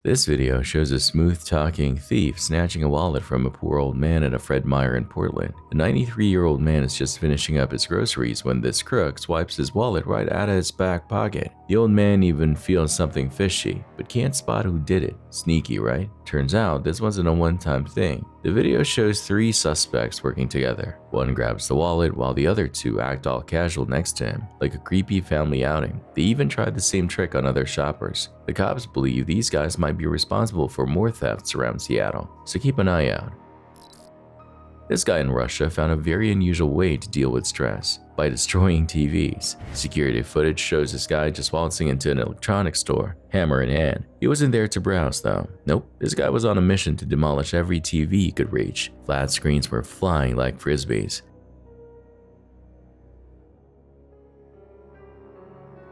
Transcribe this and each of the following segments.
This video shows a smooth-talking thief snatching a wallet from a poor old man at a Fred Meyer in Portland. The 93-year-old man is just finishing up his groceries when this crook swipes his wallet right out of his back pocket. The old man even feels something fishy, but can't spot who did it. Sneaky, right? Turns out this wasn't a one-time thing. The video shows three suspects working together. One grabs the wallet while the other two act all casual next to him, like a creepy family outing. They even tried the same trick on other shoppers. The cops believe these guys might be responsible for more thefts around Seattle, so keep an eye out. This guy in Russia found a very unusual way to deal with stress, by destroying TVs. Security footage shows this guy just waltzing into an electronics store, hammer in hand. He wasn't there to browse though. Nope, this guy was on a mission to demolish every TV he could reach. Flat screens were flying like frisbees.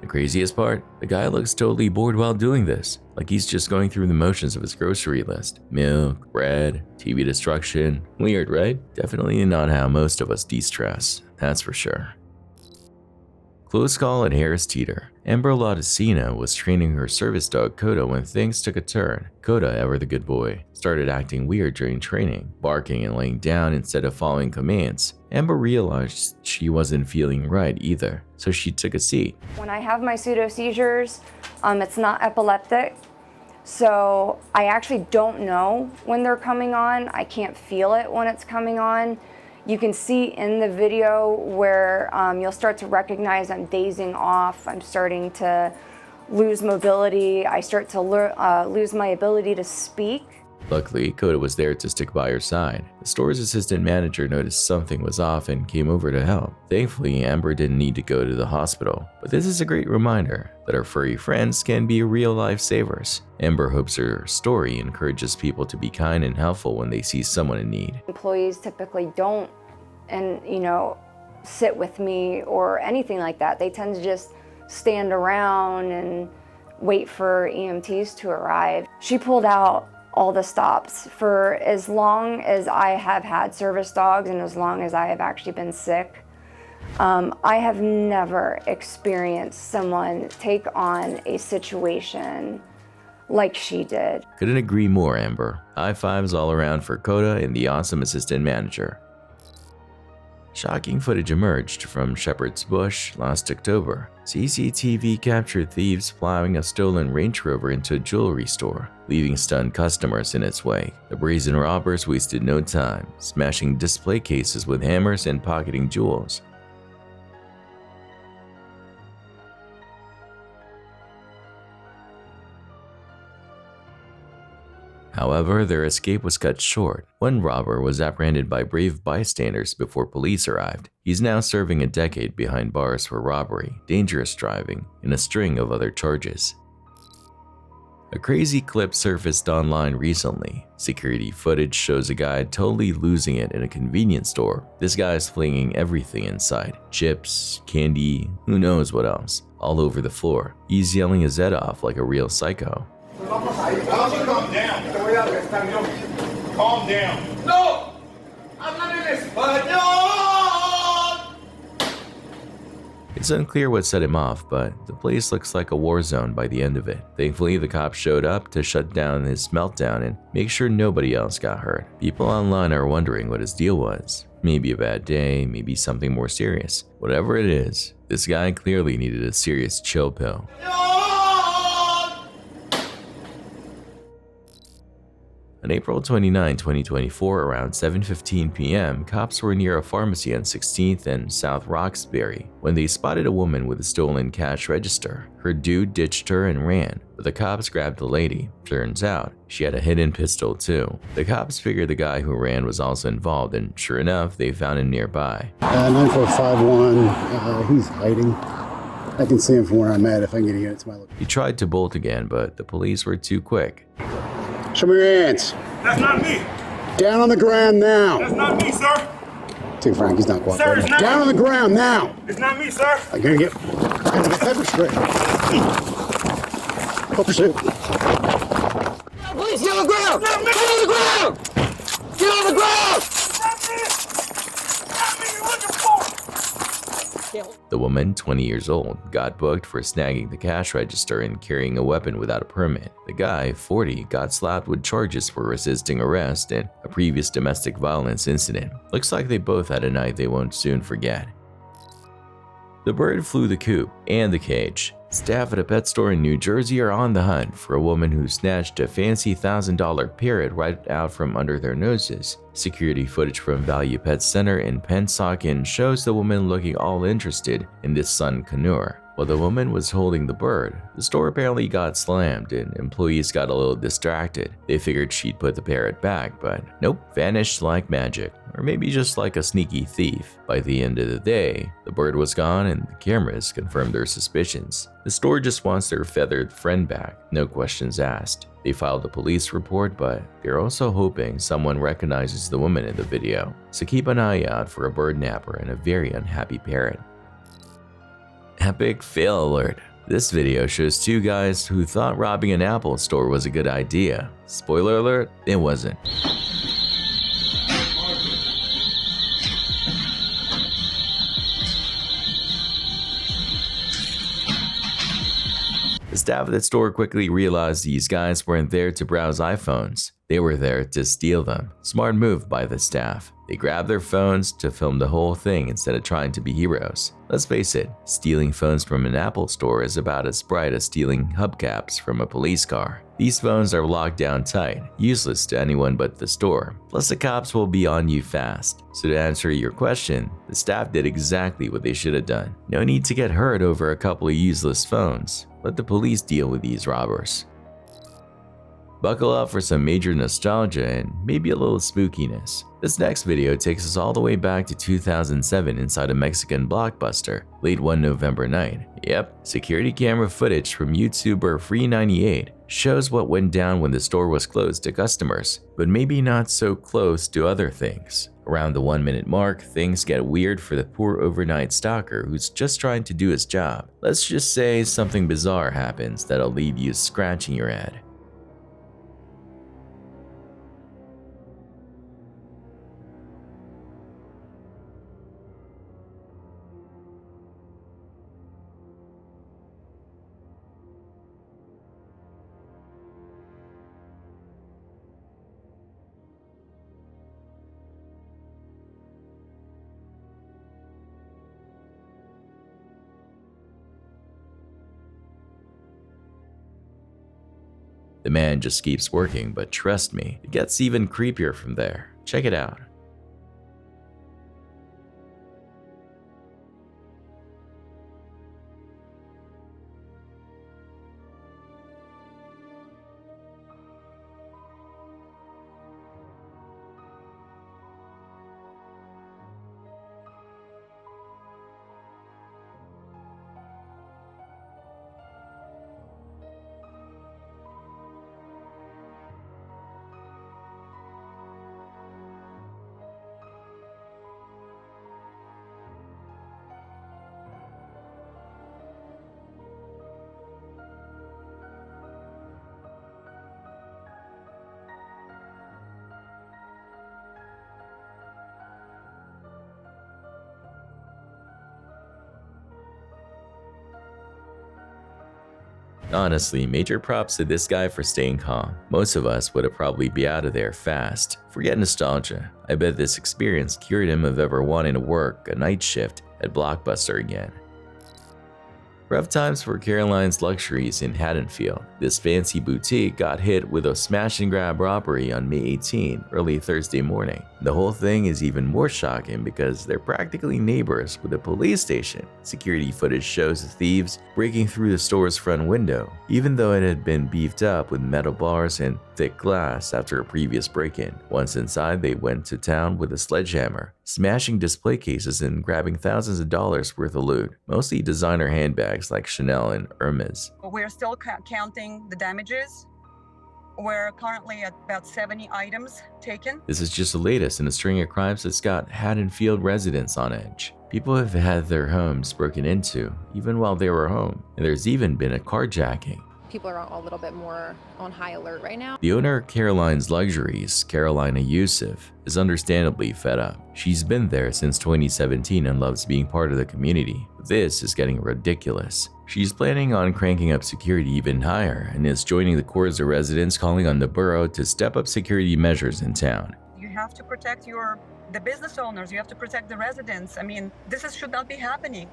The craziest part? The guy looks totally bored while doing this, like he's just going through the motions of his grocery list. Milk, bread, TV destruction. Weird, right? Definitely not how most of us de-stress, that's for sure. Close call at Harris Teeter. Amber Laudicina was training her service dog Coda when things took a turn. Coda, ever the good boy, started acting weird during training, barking and laying down instead of following commands. Amber realized she wasn't feeling right either, so she took a seat. When I have my pseudo seizures, it's not epileptic, so I actually don't know when they're coming on. I can't feel it when it's coming on. You can see in the video where you'll start to recognize I'm dazing off, I'm starting to lose mobility, I start to lose my ability to speak. Luckily, Coda was there to stick by her side. The store's assistant manager noticed something was off and came over to help. Thankfully, Amber didn't need to go to the hospital. But this is a great reminder that our furry friends can be real lifesavers. Amber hopes her story encourages people to be kind and helpful when they see someone in need. Employees typically don't sit with me or anything like that. They tend to just stand around and wait for EMTs to arrive. She pulled out all the stops. For as long as I have had service dogs and as long as I have actually been sick, I have never experienced someone take on a situation like she did. Couldn't agree more, Amber. High fives all around for Coda and the awesome assistant manager. Shocking footage emerged from Shepherd's Bush last October. CCTV captured thieves plowing a stolen Range Rover into a jewelry store, leaving stunned customers in its wake. The brazen robbers wasted no time, smashing display cases with hammers and pocketing jewels. However, their escape was cut short. One robber was apprehended by brave bystanders before police arrived. He's now serving a decade behind bars for robbery, dangerous driving, and a string of other charges. A crazy clip surfaced online recently. Security footage shows a guy totally losing it in a convenience store. This guy is flinging everything inside. Chips, candy, who knows what else, all over the floor. He's yelling his head off like a real psycho. Calm down. Calm down. No! I'm not in this. No! It's unclear what set him off, but the place looks like a war zone by the end of it. Thankfully, the cops showed up to shut down his meltdown and make sure nobody else got hurt. People online are wondering what his deal was. Maybe a bad day, maybe something more serious. Whatever it is, this guy clearly needed a serious chill pill. On April 29, 2024, around 7:15 p.m., cops were near a pharmacy on 16th and South Roxbury when they spotted a woman with a stolen cash register. Her dude ditched her and ran, but the cops grabbed the lady. Turns out, she had a hidden pistol too. The cops figured the guy who ran was also involved, and sure enough, they found him nearby. 9451, he's hiding. I can see him from where I'm at if I can get a unit to my location. He tried to bolt again, but the police were too quick. Show me your hands. That's not me. Down on the ground now. That's not me, sir. See, Frank, he's not cooperating. Sir, it's not Down on the ground now. It's not me, sir. I'm gonna get pepper spray. Go pursuit. Please, get on the ground. Get on the ground. Get on the ground. It's not me. It's not me you're looking for. The woman, 20 years old, got booked for snagging the cash register and carrying a weapon without a permit. The guy, 40, got slapped with charges for resisting arrest and a previous domestic violence incident. Looks like they both had a night they won't soon forget. The bird flew the coop and the cage. Staff at a pet store in New Jersey are on the hunt for a woman who snatched a fancy $1,000 parrot right out from under their noses. Security footage from Value Pet Center in Pennsauken shows the woman looking all interested in this Sun Canur. While the woman was holding the bird, the store apparently got slammed and employees got a little distracted. They figured she'd put the parrot back, but nope, vanished like magic. Or maybe just like a sneaky thief. By the end of the day, the bird was gone and the cameras confirmed their suspicions. The store just wants their feathered friend back, no questions asked. They filed a police report, but they're also hoping someone recognizes the woman in the video. So keep an eye out for a bird napper and a very unhappy parrot. Epic fail alert. This video shows two guys who thought robbing an Apple store was a good idea. Spoiler alert, it wasn't. The staff at the store quickly realized these guys weren't there to browse iPhones. They were there to steal them. Smart move by the staff. They grabbed their phones to film the whole thing instead of trying to be heroes. Let's face it, stealing phones from an Apple store is about as bright as stealing hubcaps from a police car. These phones are locked down tight, useless to anyone but the store. Plus the cops will be on you fast. So to answer your question, the staff did exactly what they should have done. No need to get hurt over a couple of useless phones. Let the police deal with these robbers. Buckle up for some major nostalgia and maybe a little spookiness. This next video takes us all the way back to 2007 inside a Mexican blockbuster, late one November night. Yep, security camera footage from YouTuber Free98 shows what went down when the store was closed to customers, but maybe not so close to other things. Around the 1-minute mark, things get weird for the poor overnight stalker who's just trying to do his job. Let's just say something bizarre happens that'll leave you scratching your head. The man just keeps working, but trust me, it gets even creepier from there. Check it out. Honestly, major props to this guy for staying calm. Most of us would have probably be out of there fast. Forget nostalgia. I bet this experience cured him of ever wanting to work a night shift at Blockbuster again. Rough times for Caroline's Luxuries in Haddonfield. This fancy boutique got hit with a smash-and-grab robbery on May 18, early Thursday morning. The whole thing is even more shocking because they're practically neighbors with a police station. Security footage shows the thieves breaking through the store's front window, even though it had been beefed up with metal bars and thick glass after a previous break-in. Once inside, they went to town with a sledgehammer, smashing display cases and grabbing thousands of dollars worth of loot, mostly designer handbags like Chanel and Hermes. We're still counting the damages. We're currently at about 70 items taken. This is just the latest in a string of crimes that's got Haddonfield residents on edge. People have had their homes broken into, even while they were home, and there's even been a carjacking. people are a little bit more on high alert right now. The owner of Caroline's Luxuries, Carolina Yusuf, is understandably fed up. She's been there since 2017 and loves being part of the community. This is getting ridiculous. She's planning on cranking up security even higher and is joining the chorus of residents calling on the borough to step up security measures in town. You have to protect the business owners. You have to protect the residents. I mean, should not be happening.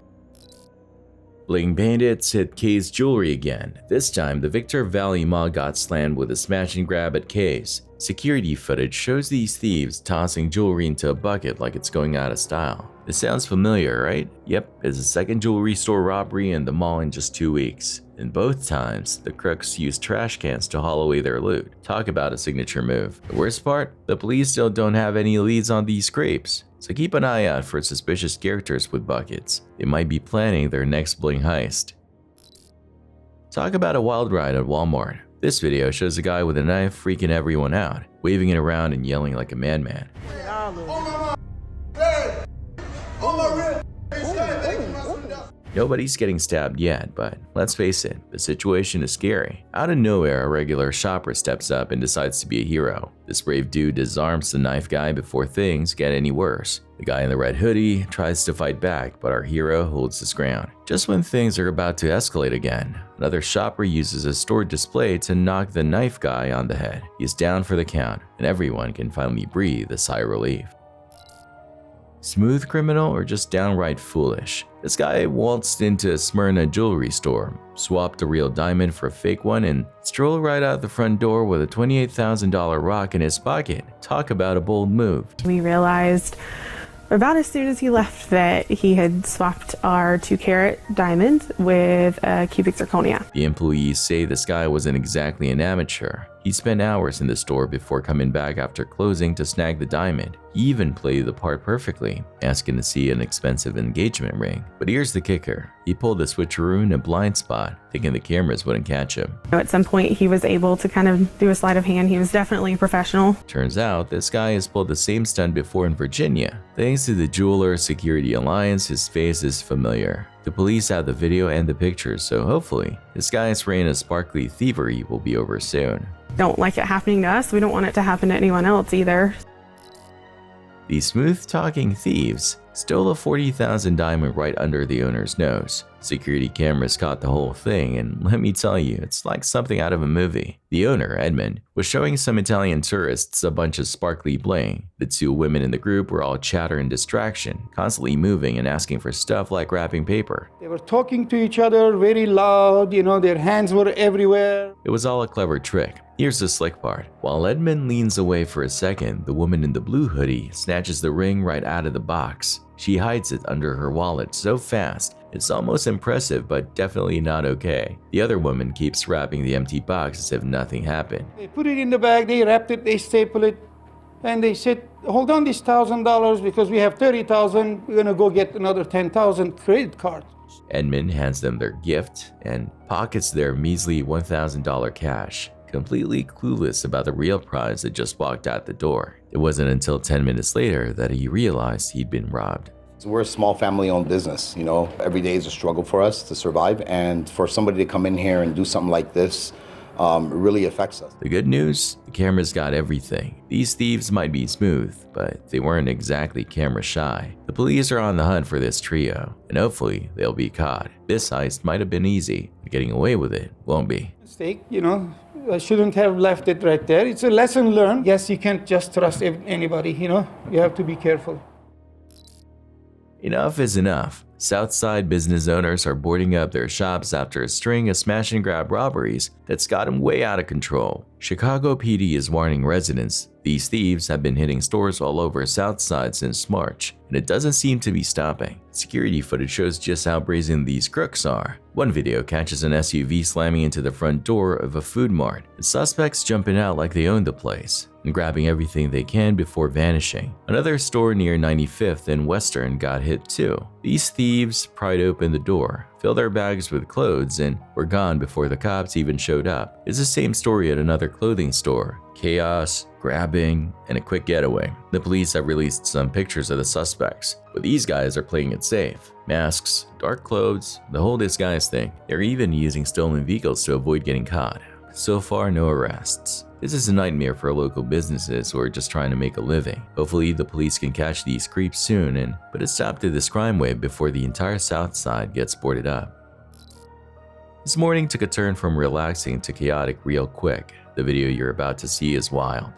Bling bandits hit Kay's jewelry again. This time, the Victor Valley Mall got slammed with a smash and grab at Kay's. Security footage shows these thieves tossing jewelry into a bucket like it's going out of style. This sounds familiar, right? Yep, it's the second jewelry store robbery in the mall in just 2 weeks. In both times, the crooks used trash cans to haul away their loot. Talk about a signature move. The worst part? The police still don't have any leads on these scrapes. So keep an eye out for suspicious characters with buckets. They might be planning their next bling heist. Talk about a wild ride at Walmart. This video shows a guy with a knife freaking everyone out, waving it around and yelling like a madman. Nobody's getting stabbed yet, but let's face it, the situation is scary. Out of nowhere, a regular shopper steps up and decides to be a hero. This brave dude disarms the knife guy before things get any worse. The guy in the red hoodie tries to fight back, but our hero holds his ground. Just when things are about to escalate again, another shopper uses a store display to knock the knife guy on the head. He is down for the count, and everyone can finally breathe a sigh of relief. Smooth criminal or just downright foolish? This guy waltzed into a Smyrna jewelry store, swapped a real diamond for a fake one, and strolled right out the front door with a $28,000 rock in his pocket. Talk about a bold move. We realized about as soon as he left that he had swapped our 2-carat diamond with a cubic zirconia. The employees say this guy wasn't exactly an amateur. He spent hours in the store before coming back after closing to snag the diamond. He even played the part perfectly, asking to see an expensive engagement ring. But here's the kicker. He pulled a switcheroo in a blind spot, thinking the cameras wouldn't catch him. At some point, he was able to kind of do a sleight of hand. He was definitely a professional. Turns out, this guy has pulled the same stunt before in Virginia. Thanks to the Jeweler Security Alliance, his face is familiar. The police have the video and the pictures, so hopefully, this guy's reign of sparkly thievery will be over soon. Don't like it happening to us. We don't want it to happen to anyone else either. These smooth-talking thieves stole a $40,000 diamond right under the owner's nose. Security cameras caught the whole thing, and let me tell you, it's like something out of a movie. The owner, Edmund, was showing some Italian tourists a bunch of sparkly bling. The two women in the group were all chatter and distraction, constantly moving and asking for stuff like wrapping paper. They were talking to each other very loud, their hands were everywhere. It was all a clever trick. Here's the slick part. While Edmund leans away for a second, the woman in the blue hoodie snatches the ring right out of the box. She hides it under her wallet so fast, it's almost impressive but definitely not okay. The other woman keeps wrapping the empty box as if nothing happened. They put it in the bag, they wrapped it, they stapled it, and they said, hold on this $1,000 because we have $30,000, we're gonna go get another $10,000 credit card. Edmund hands them their gift and pockets their measly $1,000 cash, completely clueless about the real prize that just walked out the door. It wasn't until 10 minutes later that he realized he'd been robbed. So we're a small family-owned business, Every day is a struggle for us to survive, and for somebody to come in here and do something like this really affects us. The good news? The cameras got everything. These thieves might be smooth, but they weren't exactly camera shy. The police are on the hunt for this trio, and hopefully they'll be caught. This heist might have been easy, but getting away with it won't be. Mistake, I shouldn't have left it right there. It's a lesson learned. Yes, you can't just trust anybody, you have to be careful. Enough is enough. Southside business owners are boarding up their shops after a string of smash-and-grab robberies that's gotten way out of control. Chicago PD is warning residents these thieves have been hitting stores all over Southside since March, and it doesn't seem to be stopping. Security footage shows just how brazen these crooks are. One video catches an SUV slamming into the front door of a food mart, and suspects jumping out like they own the place and grabbing everything they can before vanishing. Another store near 95th and Western got hit too. These thieves pried open the door, filled their bags with clothes, and were gone before the cops even showed up. It's the same story at another clothing store. Chaos, grabbing, and a quick getaway. The police have released some pictures of the suspects, but these guys are playing it safe. Masks, dark clothes, the whole disguise thing. They're even using stolen vehicles to avoid getting caught. So far, no arrests. This is a nightmare for local businesses who are just trying to make a living. Hopefully, the police can catch these creeps soon and put a stop to this crime wave before the entire south side gets boarded up. This morning took a turn from relaxing to chaotic real quick. The video you're about to see is wild.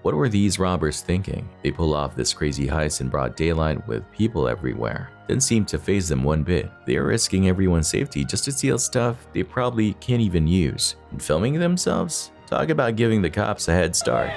What were these robbers thinking? They pull off this crazy heist in broad daylight with people everywhere. Didn't seem to faze them one bit. They are risking everyone's safety just to steal stuff they probably can't even use. And filming themselves? Talk about giving the cops a head start.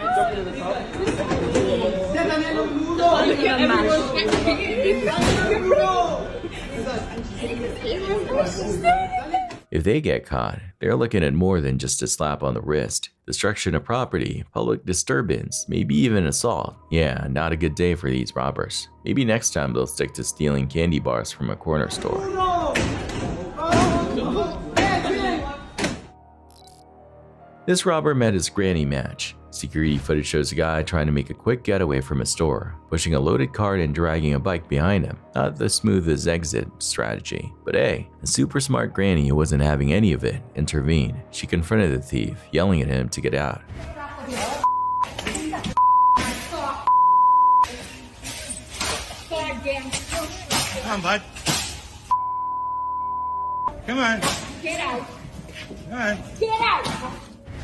If they get caught, they're looking at more than just a slap on the wrist. Destruction of property, public disturbance, maybe even assault. Yeah, not a good day for these robbers. Maybe next time they'll stick to stealing candy bars from a corner store. This robber met his granny match. Security footage shows a guy trying to make a quick getaway from a store, pushing a loaded cart and dragging a bike behind him. Not the smoothest exit strategy. But hey, a super smart granny who wasn't having any of it intervened. She confronted the thief, yelling at him to get out. Come on, bud. Come on. Get out. Come on. Get out.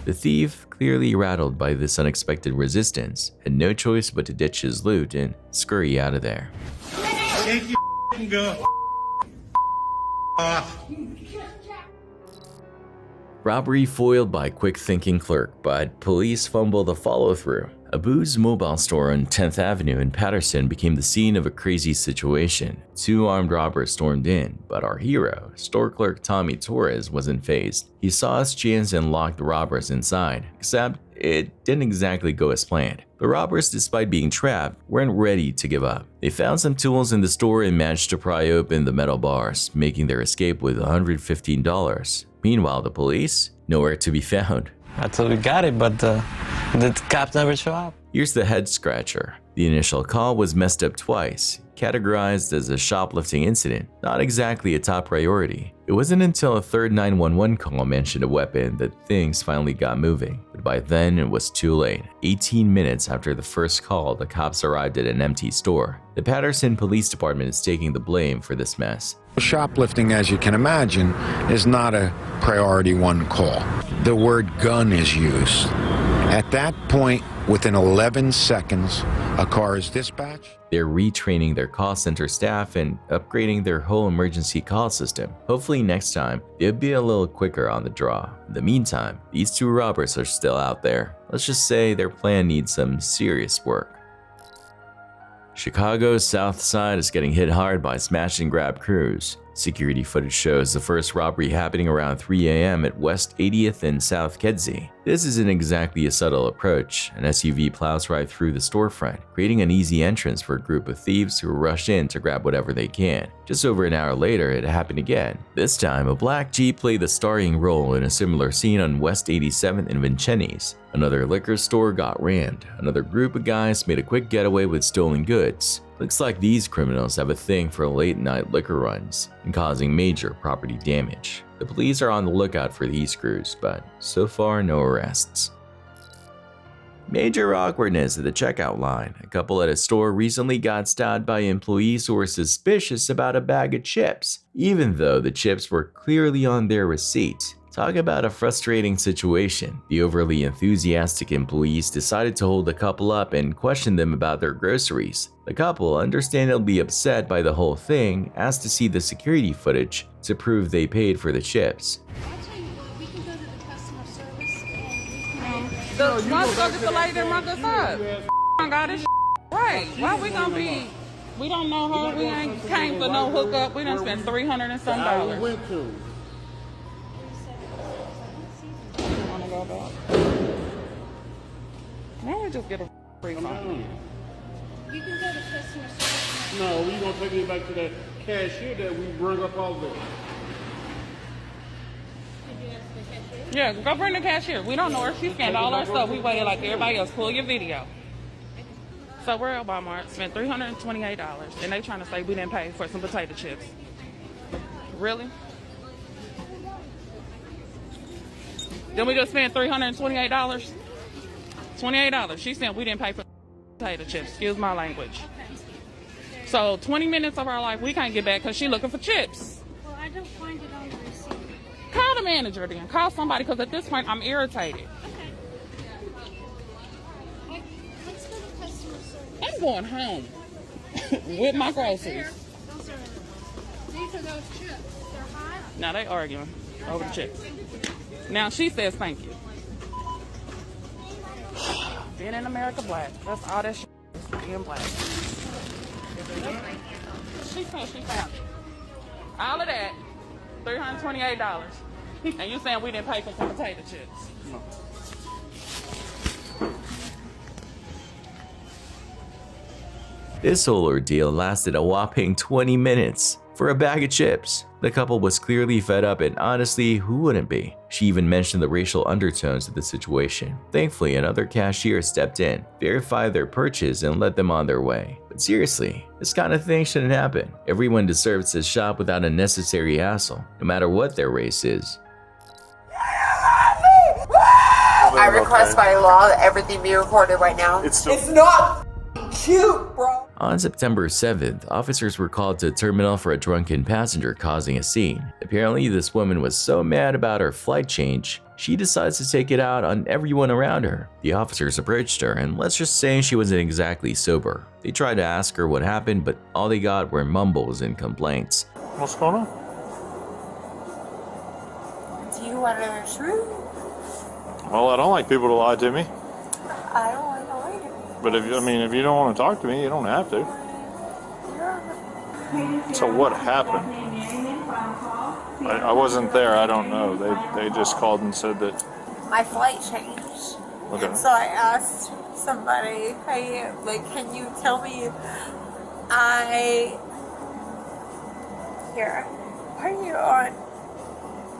The thief, clearly rattled by this unexpected resistance, had no choice but to ditch his loot and scurry out of there. Take your go off. Robbery foiled by quick-thinking clerk, but police fumble the follow-through. A Boo's mobile store on 10th Avenue in Patterson became the scene of a crazy situation. Two armed robbers stormed in, but our hero, store clerk Tommy Torres, wasn't fazed. He saw his chance and locked the robbers inside, except it didn't exactly go as planned. The robbers, despite being trapped, weren't ready to give up. They found some tools in the store and managed to pry open the metal bars, making their escape with $115. Meanwhile, the police? Nowhere to be found. I thought we got it, but the cops never show up. Here's the head scratcher. The initial call was messed up twice, categorized as a shoplifting incident, not exactly a top priority. It wasn't until a third 911 call mentioned a weapon that things finally got moving, but by then it was too late. 18 minutes after the first call, the cops arrived at an empty store. The Patterson Police Department is taking the blame for this mess. Shoplifting, as you can imagine, is not a priority one call. The word gun is used. At that point, within 11 seconds, a car is dispatched. They're retraining their call center staff and upgrading their whole emergency call system. Hopefully next time, they'll be a little quicker on the draw. In the meantime, these two robbers are still out there. Let's just say their plan needs some serious work. Chicago's South Side is getting hit hard by smash and grab crews. Security footage shows the first robbery happening around 3 a.m. at West 80th and South Kedzie. This isn't exactly a subtle approach. An SUV plows right through the storefront, creating an easy entrance for a group of thieves who rush in to grab whatever they can. Just over an hour later, it happened again. This time, a black Jeep played the starring role in a similar scene on West 87th and Vincennes. Another liquor store got rammed. Another group of guys made a quick getaway with stolen goods. Looks like these criminals have a thing for late-night liquor runs and causing major property damage. The police are on the lookout for these crews, but so far no arrests. Major awkwardness at the checkout line. A couple at a store recently got stopped by employees who were suspicious about a bag of chips, even though the chips were clearly on their receipt. Talk about a frustrating situation. The overly enthusiastic employees decided to hold the couple up and question them about their groceries. The couple, understandably upset by the whole thing, asked to see the security footage to prove they paid for the chips. Let's go get the lady that run us up. I got this right. Why we gonna be? We don't know her. We ain't came for no hookup. We done spent $300 and some dollars. Wanna go back? just get a refund. You can go to customer service. No, we're going to take you back to the cashier that we bring up all day. Yeah, go bring the cashier. We don't know her. She scanned all our stuff. We waited like everybody else. Pull your video. So we're at Walmart, spent $328, and they trying to say we didn't pay for some potato chips. Really? Then we just spent $328? $28. She said we didn't pay for potato chips. Excuse my language. So 20 minutes of our life we can't get back because she's looking for chips. Well, I don't find it on the receipt. Call the manager then. Call somebody because at this point I'm irritated. Okay. Let's go to customer service. I'm going home with my groceries. These are those chips. They're hot. Now they arguing over the chips. Now she says thank you. Being in America black. That's all that shit is, being black. She said she found it. All of that, $328. And you saying we didn't pay for some potato chips. No. This whole ordeal lasted a whopping 20 minutes for a bag of chips. The couple was clearly fed up, and honestly, who wouldn't be? She even mentioned the racial undertones of the situation. Thankfully, another cashier stepped in, verified their purchase, and led them on their way. But seriously, this kind of thing shouldn't happen. Everyone deserves to shop without unnecessary hassle, no matter what their race is. I request by law that everything be recorded right now. It's not cute, bro. On September 7th, officers were called to a terminal for a drunken passenger causing a scene. Apparently, this woman was so mad about her flight change, she decides to take it out on everyone around her. The officers approached her, and let's just say she wasn't exactly sober. They tried to ask her what happened, but all they got were mumbles and complaints. What's going on? Do you want to know the truth? Well, I don't like people to lie to me. I don't want to lie to me. But if you don't want to talk to me, you don't have to. So what happened? I wasn't there. I don't know. They just called and said that My flight changed. Okay. And so I asked somebody, hey, like, can you tell me Here. Are you on?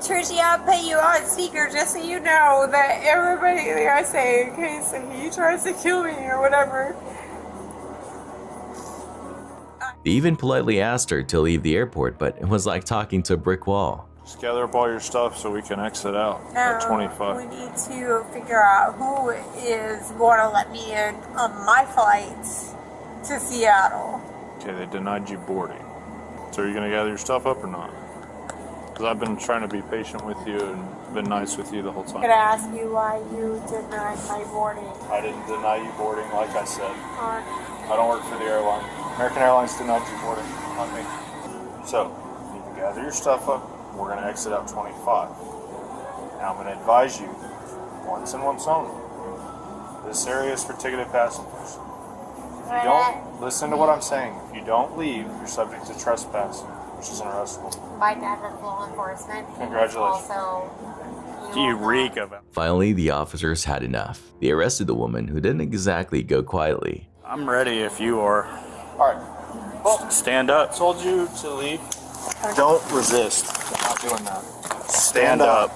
Trishy, I'll pay you on speaker just so you know that everybody there I say, in case he tries to kill me or whatever. They even politely asked her to leave the airport, but it was like talking to a brick wall. just gather up all your stuff so we can exit out at 25. We need to figure out who is going to let me in on my flight to Seattle. Okay, they denied you boarding. So are you going to gather your stuff up or not? Because I've been trying to be patient with you and been nice with you the whole time. Could I ask you why you denied my boarding? I didn't deny you boarding, like I said. I don't work for the airline. American Airlines denied you boarding, not me. So, you need to gather your stuff up. We're going to exit out 25. Now I'm going to advise you, once and once only, this area is for ticketed passengers. If you don't listen to what I'm saying, if you don't leave, you're subject to trespass, which is unarrestable. My dad is law enforcement. Congratulations. Also, You reek of it. Finally, the officers had enough. They arrested the woman, who didn't exactly go quietly. I'm ready if you are. All right. Well, stand up. Told you to leave. Don't resist. I'm not doing that. Stand up.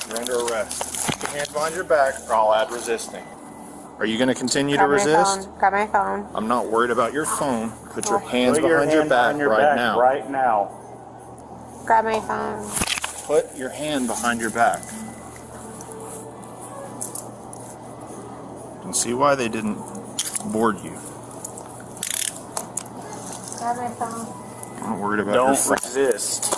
You're under arrest. Put your hand behind your back, or I'll add resisting. Are you going to continue to resist? Got my phone. I'm not worried about your phone. Put your hands behind your back right now. Right now. Grab my phone. Put your hand behind your back. You can see why they didn't board you. Grab my phone. I'm not worried about your phone. Don't resist.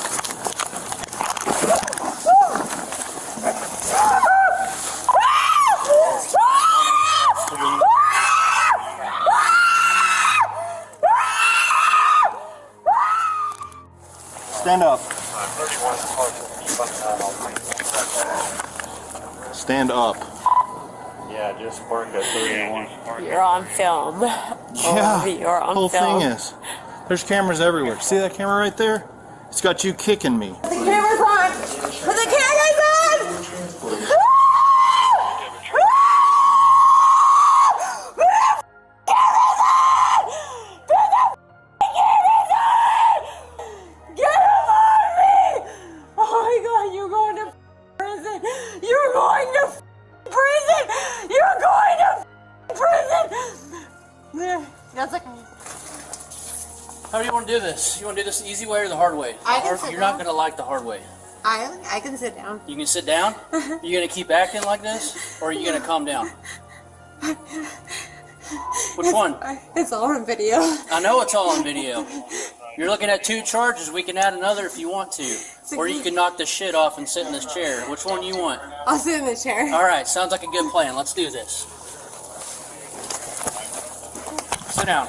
Stand up. Stand up. Yeah, just work at 31. You're on film. Yeah, you're on whole film. thing is. There's cameras everywhere. See that camera right there? It's got you kicking me. The camera's on! Put the camera's on! How do you want to do this? You want to do this the easy way or the hard way? You're not going to like the hard way. I can sit down. You can sit down? You going to keep acting like this? Or are you going to calm down? Which one? It's all on video. I know it's all on video. You're looking at 2 charges. We can add another if you want to. Or you can knock this shit off and sit in this chair. Which one do you want? I'll sit in the chair. All right, sounds like a good plan. Let's do this. Sit down.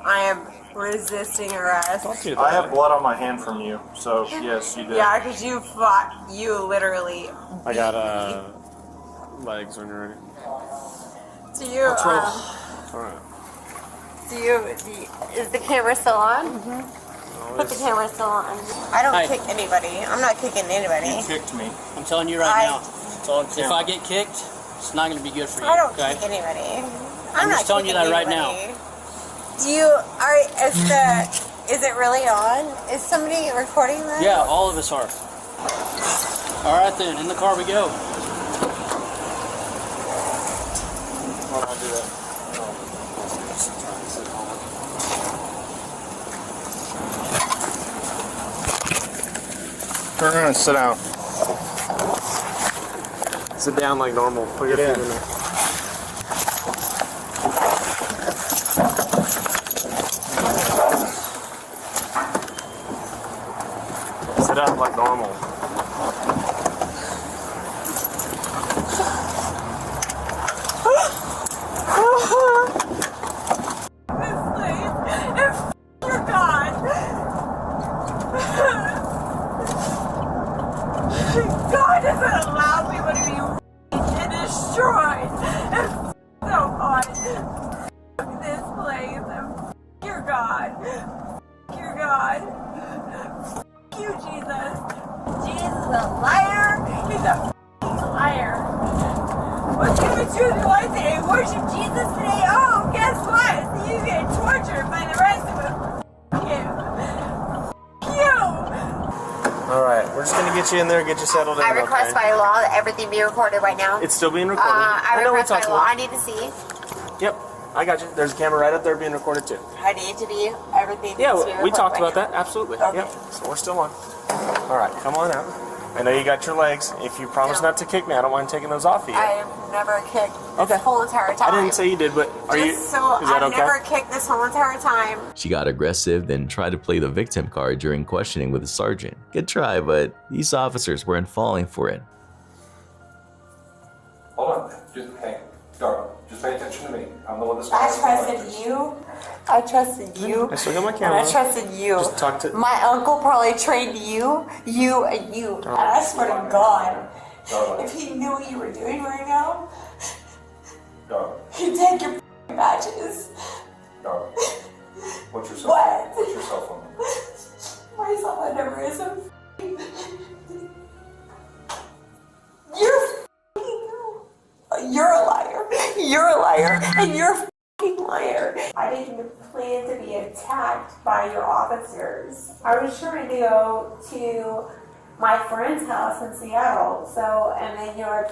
I am resisting arrest. I have blood on my hand from you, so yes, you did. Yeah, because you literally. I got legs when you're ready. Do you? Alright. Is the camera still on? Put the camera still on. I don't kick anybody. I'm not kicking anybody. You kicked me. I'm telling you right now. If I get kicked, it's not going to be good for you. I don't okay? kick anybody. I'm just telling you that right now. Is it really on? Is somebody recording this? Yeah, all of us are. All right then, in the car we go. Why don't I do that? Turn around and sit down. Sit down like normal. Put your feet in there. Sit up like normal. God doesn't allow people to be destroyed. It's so hard. This place. Your God. Your God. You, Jesus. Jesus is a liar. He's a liar. What's the truth? You want to say worship Jesus today? Oh, guess what? You get tortured by the rest of us. Alright, we're just gonna get you in there, get you settled in. I request by law that everything be recorded right now. It's still being recorded. I know we request by talked law. about I need to see. Yep, I got you. There's a camera right up there being recorded too. I need to be everything. Yeah, needs to be we talked recorded about that. Absolutely. Okay. Yep. So we're still on. Alright, come on out. I know you got your legs. If you promise not to kick me, I don't mind taking those off of you. I have never kicked this whole entire time. I didn't say you did, but is that I've okay? never kicked this whole entire time. She got aggressive, then tried to play the victim card during questioning with the sergeant. Good try, but these officers weren't falling for it. Hold on. Just pay attention to me. I'm the one that's I trusted you. I trusted you. I still got my camera. And I trusted you. Just talk to... My uncle probably trained you, and you. And I swear to God, if he knew what you were doing right now, he'd take your badges. What's your cell phone? What? What's your cell phone? My cell phone number is You're a liar. You're a liar. And you're a fucking liar. I didn't plan to be attacked by your officers. I was trying to go to my friend's house in Seattle. And then your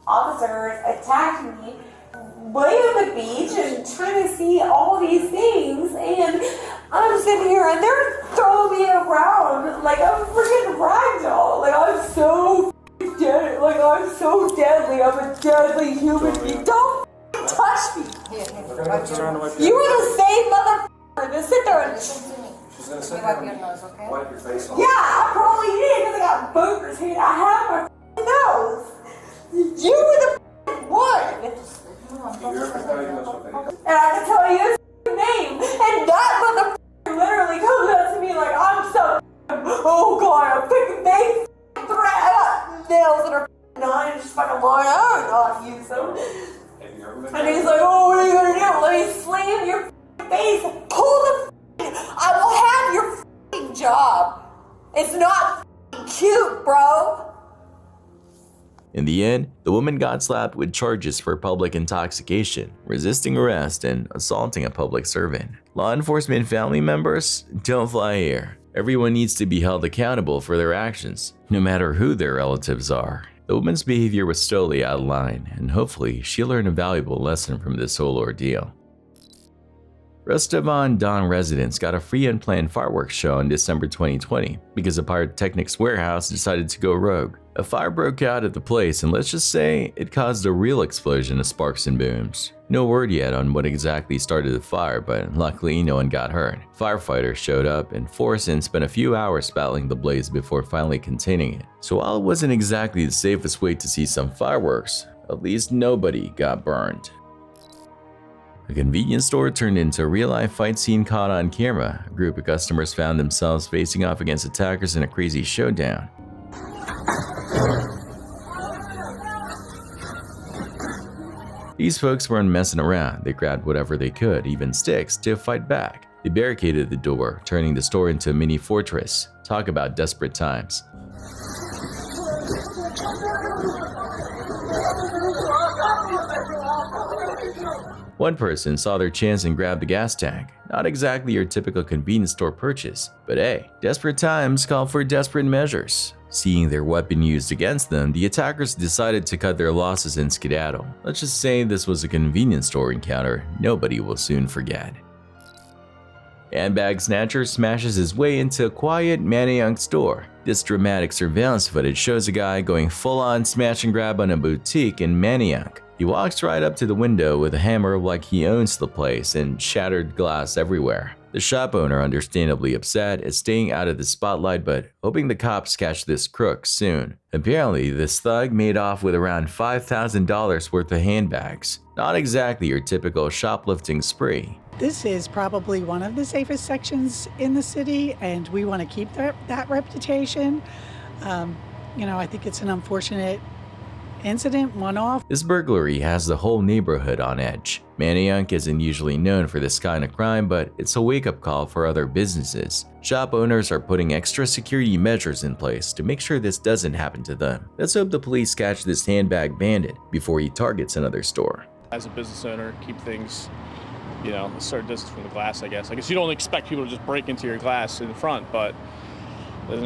officers attacked me way on the beach and trying to see all these things. And I'm sitting here and they're throwing me around like I'm a freaking ragdoll. Like I'm so dead. Like I'm so deadly. I'm a deadly human being. Don't touch me. You were the same motherfucker to sit there and... She's gonna sit there and wipe your face off. Yeah, I probably did because I got boogers here. I have my nose. You were the one. And I can tell you his name. And that motherfucker literally comes up to me like, I'm so... Oh God, I'm picking big threat. I got nails in her nine and just fucking lying. I don't know how to use them. And he's like, oh, what are you gonna do? Let me slam your face. Pull the I will have your job. It's not cute, bro. In the end, the woman got slapped with charges for public intoxication, resisting arrest, and assaulting a public servant. Law enforcement family members, don't fly here. Everyone needs to be held accountable for their actions, no matter who their relatives are. The woman's behavior was totally out of line, and hopefully she learned a valuable lesson from this whole ordeal. Rostov-on Don residents got a free unplanned fireworks show in December 2020 because a pyrotechnics warehouse decided to go rogue. A fire broke out at the place, and let's just say it caused a real explosion of sparks and booms. No word yet on what exactly started the fire, but luckily no one got hurt. Firefighters showed up in force and spent a few hours battling the blaze before finally containing it. So while it wasn't exactly the safest way to see some fireworks, at least nobody got burned. A convenience store turned into a real-life fight scene caught on camera. A group of customers found themselves facing off against attackers in a crazy showdown. These folks weren't messing around. They grabbed whatever they could, even sticks, to fight back. They barricaded the door, turning the store into a mini fortress. Talk about desperate times. One person saw their chance and grabbed the gas tank. Not exactly your typical convenience store purchase, but hey, desperate times call for desperate measures. Seeing their weapon used against them, the attackers decided to cut their losses and skedaddle. Let's just say this was a convenience store encounter nobody will soon forget. Handbag snatcher smashes his way into a quiet Manayunk store. This dramatic surveillance footage shows a guy going full-on smash and grab on a boutique in Manayunk. He walks right up to the window with a hammer like he owns the place and shattered glass everywhere. The shop owner, understandably upset, is staying out of the spotlight but hoping the cops catch this crook soon. Apparently, this thug made off with around $5,000 worth of handbags. Not exactly your typical shoplifting spree. This is probably one of the safest sections in the city, and we want to keep that reputation. I think it's an unfortunate incident, one-off. This burglary has the whole neighborhood on edge. Manayunk isn't usually known for this kind of crime, but it's a wake-up call for other businesses. Shop owners are putting extra security measures in place to make sure this doesn't happen to them. Let's hope the police catch this handbag bandit before he targets another store. As a business owner, keep things, a certain distance from the glass, I guess. I guess you don't expect people to just break into your glass in the front, but we've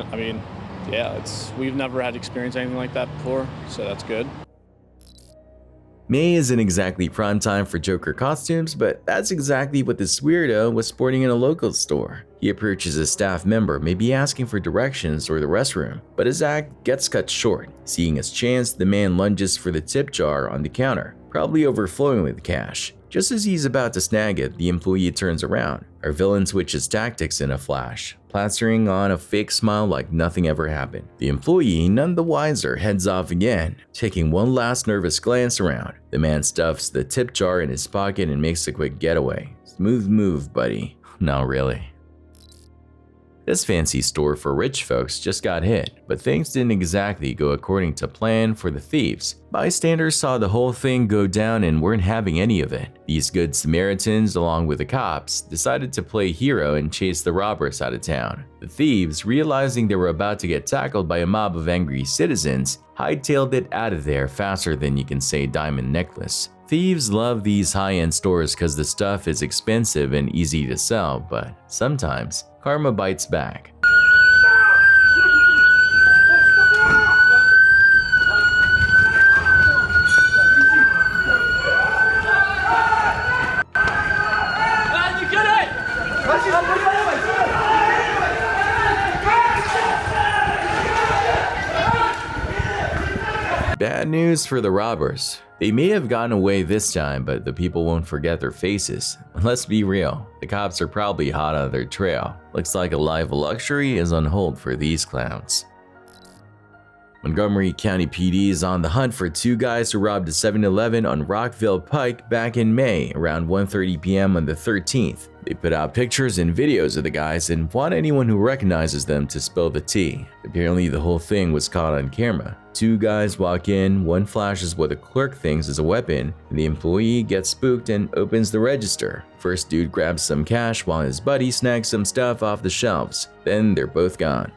never had to experience anything like that before, so that's good. May isn't exactly prime time for Joker costumes, but that's exactly what this weirdo was sporting in a local store. He approaches a staff member, maybe asking for directions or the restroom, but his act gets cut short. Seeing his chance, the man lunges for the tip jar on the counter, probably overflowing with cash. Just as he's about to snag it, the employee turns around. Our villain switches tactics in a flash, plastering on a fake smile like nothing ever happened. The employee, none the wiser, heads off again, taking one last nervous glance around. The man stuffs the tip jar in his pocket and makes a quick getaway. Smooth move, buddy. Not really. This fancy store for rich folks just got hit, but things didn't exactly go according to plan for the thieves. Bystanders saw the whole thing go down and weren't having any of it. These good Samaritans, along with the cops, decided to play hero and chase the robbers out of town. The thieves, realizing they were about to get tackled by a mob of angry citizens, hightailed it out of there faster than you can say diamond necklace. Thieves love these high-end stores because the stuff is expensive and easy to sell, but sometimes karma bites back. Bad news for the robbers. They may have gotten away this time, but the people won't forget their faces. Let's be real, the cops are probably hot on their trail. Looks like a life of luxury is on hold for these clowns. Montgomery County PD is on the hunt for two guys who robbed a 7-Eleven on Rockville Pike back in May, around 1:30 p.m. on the 13th. They put out pictures and videos of the guys and want anyone who recognizes them to spill the tea. Apparently the whole thing was caught on camera. Two guys walk in, one flashes what the clerk thinks is a weapon, and the employee gets spooked and opens the register. First dude grabs some cash while his buddy snags some stuff off the shelves. Then they're both gone.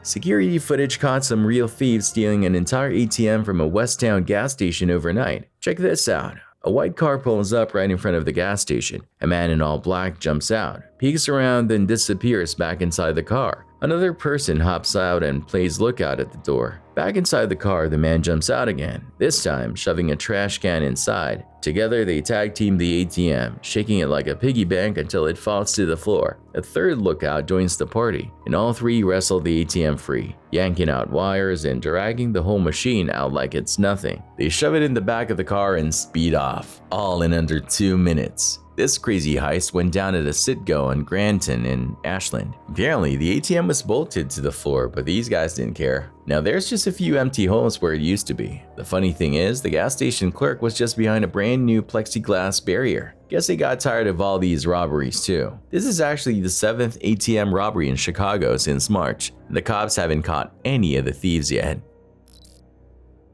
Security footage caught some real thieves stealing an entire ATM from a Westtown gas station overnight. Check this out. A white car pulls up right in front of the gas station. A man in all black jumps out, peeks around, then disappears back inside the car. Another person hops out and plays lookout at the door. Back inside the car, the man jumps out again, this time shoving a trash can inside. Together, they tag team the ATM, shaking it like a piggy bank until it falls to the floor. A third lookout joins the party, and all three wrestle the ATM free, yanking out wires and dragging the whole machine out like it's nothing. They shove it in the back of the car and speed off, all in under 2 minutes. This crazy heist went down at a sit-go on Granton in Ashland. Apparently, the ATM was bolted to the floor, but these guys didn't care. Now, there's just a few empty holes where it used to be. The funny thing is, the gas station clerk was just behind a brand new plexiglass barrier. Guess they got tired of all these robberies too. This is actually the 7th ATM robbery in Chicago since March, and the cops haven't caught any of the thieves yet.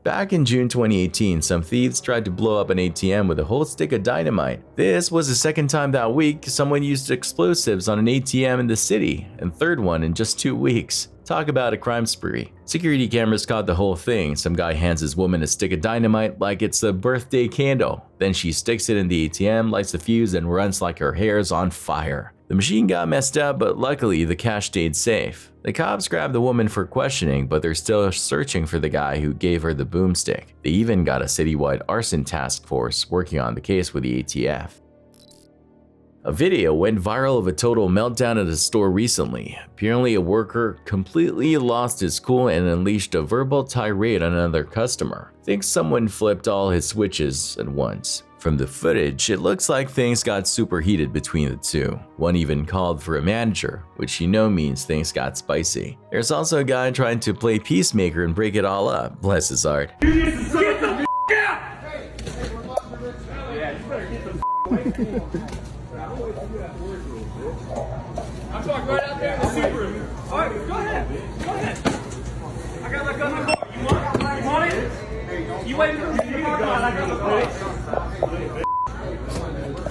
Back in June 2018, some thieves tried to blow up an ATM with a whole stick of dynamite. This was the second time that week someone used explosives on an ATM in the city, and third one in just 2 weeks. Talk about a crime spree. Security cameras caught the whole thing. Some guy hands his woman a stick of dynamite like it's a birthday candle. Then she sticks it in the ATM, lights the fuse, and runs like her hair's on fire. The machine got messed up, but luckily the cash stayed safe. The cops grabbed the woman for questioning, but they're still searching for the guy who gave her the boomstick. They even got a citywide arson task force working on the case with the ATF. A video went viral of a total meltdown at a store recently. Apparently, a worker completely lost his cool and unleashed a verbal tirade on another customer. Thinks someone flipped all his switches at once. From the footage, it looks like things got super heated between the two. One even called for a manager, which you know means things got spicy. There's also a guy trying to play peacemaker and break it all up, bless his heart. I'm talking right out there in the super room. All right, go ahead. Go ahead. I got my gun in the car. You want it? You wait for me to car. I got the car.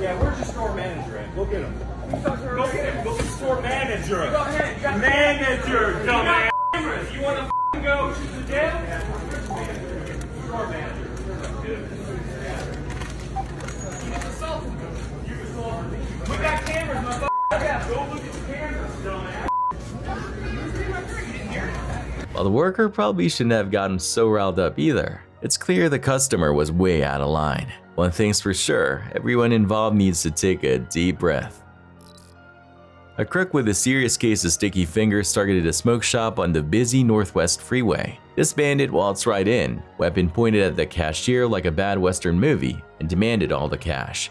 Yeah, where's your store manager at? Go get him. Go get him. Go get the store manager. Go ahead. Manager, dumbass. You want to go to the jail? Store manager. We got cameras, my yeah, go look at the cameras, dumbass. While the worker probably shouldn't have gotten so riled up either, it's clear the customer was way out of line. One thing's for sure, everyone involved needs to take a deep breath. A crook with a serious case of sticky fingers targeted a smoke shop on the busy Northwest Freeway. This bandit waltzed right in, weapon pointed at the cashier like a bad Western movie, and demanded all the cash.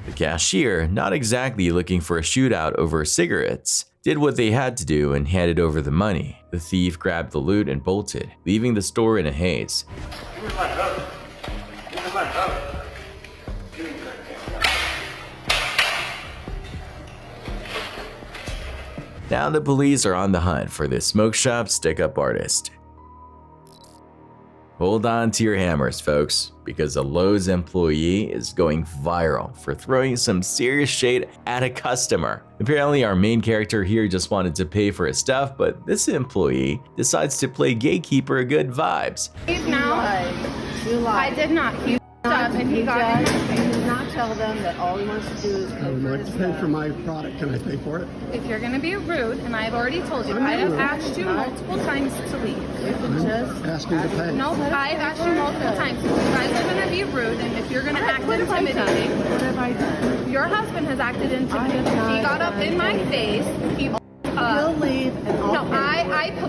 The cashier, not exactly looking for a shootout over cigarettes, did what they had to do and handed over the money. The thief grabbed the loot and bolted, leaving the store in a haze. Now the police are on the hunt for this smoke shop stick-up artist. Hold on to your hammers, folks, because a Lowe's employee is going viral for throwing some serious shade at a customer. Apparently, our main character here just wanted to pay for his stuff, but this employee decides to play gatekeeper good vibes. You lied. I did not. He up and he got it. He did not tell them that all he wants to do is pay I would for like his to pay stuff. for my product. Can I pay for it? If you're going to be rude, and I've already told you, I have asked you multiple times to leave. I'm asking to pay. No, I've asked you multiple times. If you guys are going to be rude, and if you're going to act intimidating, What have I done? your husband has acted intimidating. He got up in my face. He'll leave and I'll No, pay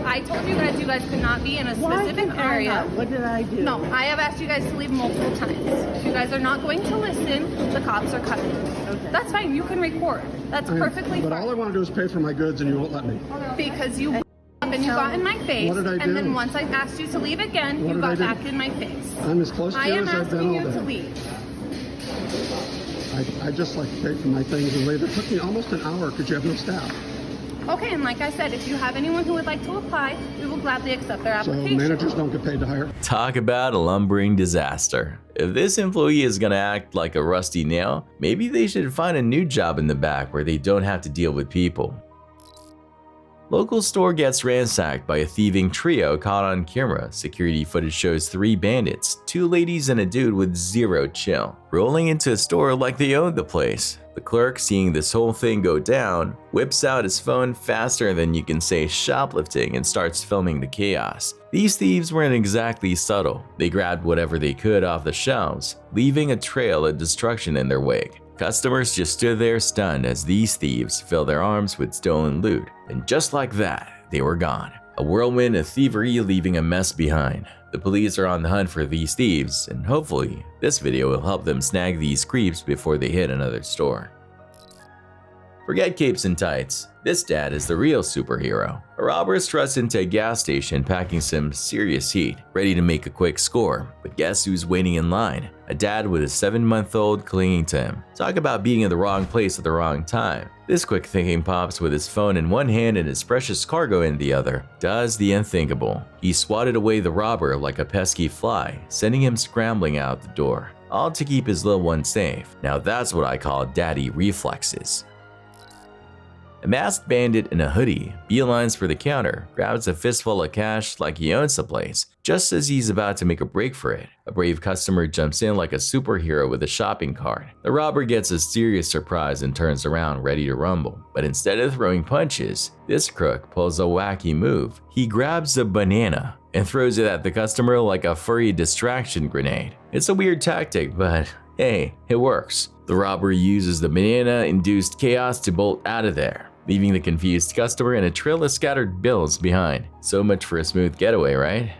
I told you guys could not be in a specific area. What did I do? No, I have asked you guys to leave multiple times. If you guys are not going to listen, the cops are coming. Okay. That's fine. You can record. That's perfectly But fine. all I want to do is pay for my goods and you won't let me. Because you up and you got in my face, What did I and do? then once I asked you to leave again, What you did I got do? back in my face. I'm as close to I you am as I've been asking all you to day. leave. I just like to pay for my things and leave. It took me almost an hour because you have no staff. Okay, and like I said, if you have anyone who would like to apply, we will gladly accept their So application. managers don't get paid to hire. Talk about a lumbering disaster. If this employee is gonna act like a rusty nail, maybe they should find a new job in the back where they don't have to deal with people. Local store gets ransacked by a thieving trio caught on camera. Security footage shows 3 bandits, 2 ladies and a dude with zero chill, rolling into a store like they owned the place. The clerk, seeing this whole thing go down, whips out his phone faster than you can say shoplifting and starts filming the chaos. These thieves weren't exactly subtle. They grabbed whatever they could off the shelves, leaving a trail of destruction in their wake. Customers just stood there stunned as these thieves filled their arms with stolen loot. And just like that, they were gone. A whirlwind of thievery leaving a mess behind. The police are on the hunt for these thieves, and hopefully, this video will help them snag these creeps before they hit another store. Forget capes and tights. This dad is the real superhero. A robber struts into a gas station packing some serious heat, ready to make a quick score. But guess who's waiting in line? A dad with a 7-month-old clinging to him. Talk about being in the wrong place at the wrong time. This quick thinking pops with his phone in one hand and his precious cargo in the other does the unthinkable. He swatted away the robber like a pesky fly, sending him scrambling out the door, all to keep his little one safe. Now that's what I call daddy reflexes. A masked bandit in a hoodie beelines for the counter, grabs a fistful of cash like he owns the place. Just as he's about to make a break for it, a brave customer jumps in like a superhero with a shopping cart. The robber gets a serious surprise and turns around ready to rumble. But instead of throwing punches, this crook pulls a wacky move. He grabs a banana and throws it at the customer like a furry distraction grenade. It's a weird tactic, but hey, it works. The robber uses the banana-induced chaos to bolt out of there, leaving the confused customer and a trail of scattered bills behind. So much for a smooth getaway, right?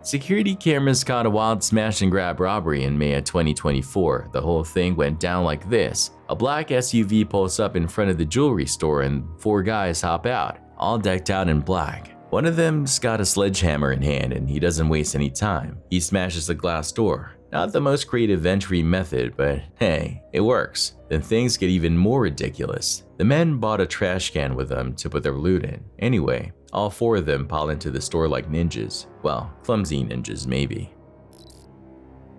Security cameras caught a wild smash and grab robbery in May of 2024. The whole thing went down like this. A black SUV pulls up in front of the jewelry store and 4 guys hop out, all decked out in black. One of them's got a sledgehammer in hand and he doesn't waste any time. He smashes the glass door. Not the most creative entry method, but hey, it works. Then things get even more ridiculous. The men bought a trash can with them to put their loot in. Anyway, all 4 of them pile into the store like ninjas. Well, clumsy ninjas maybe.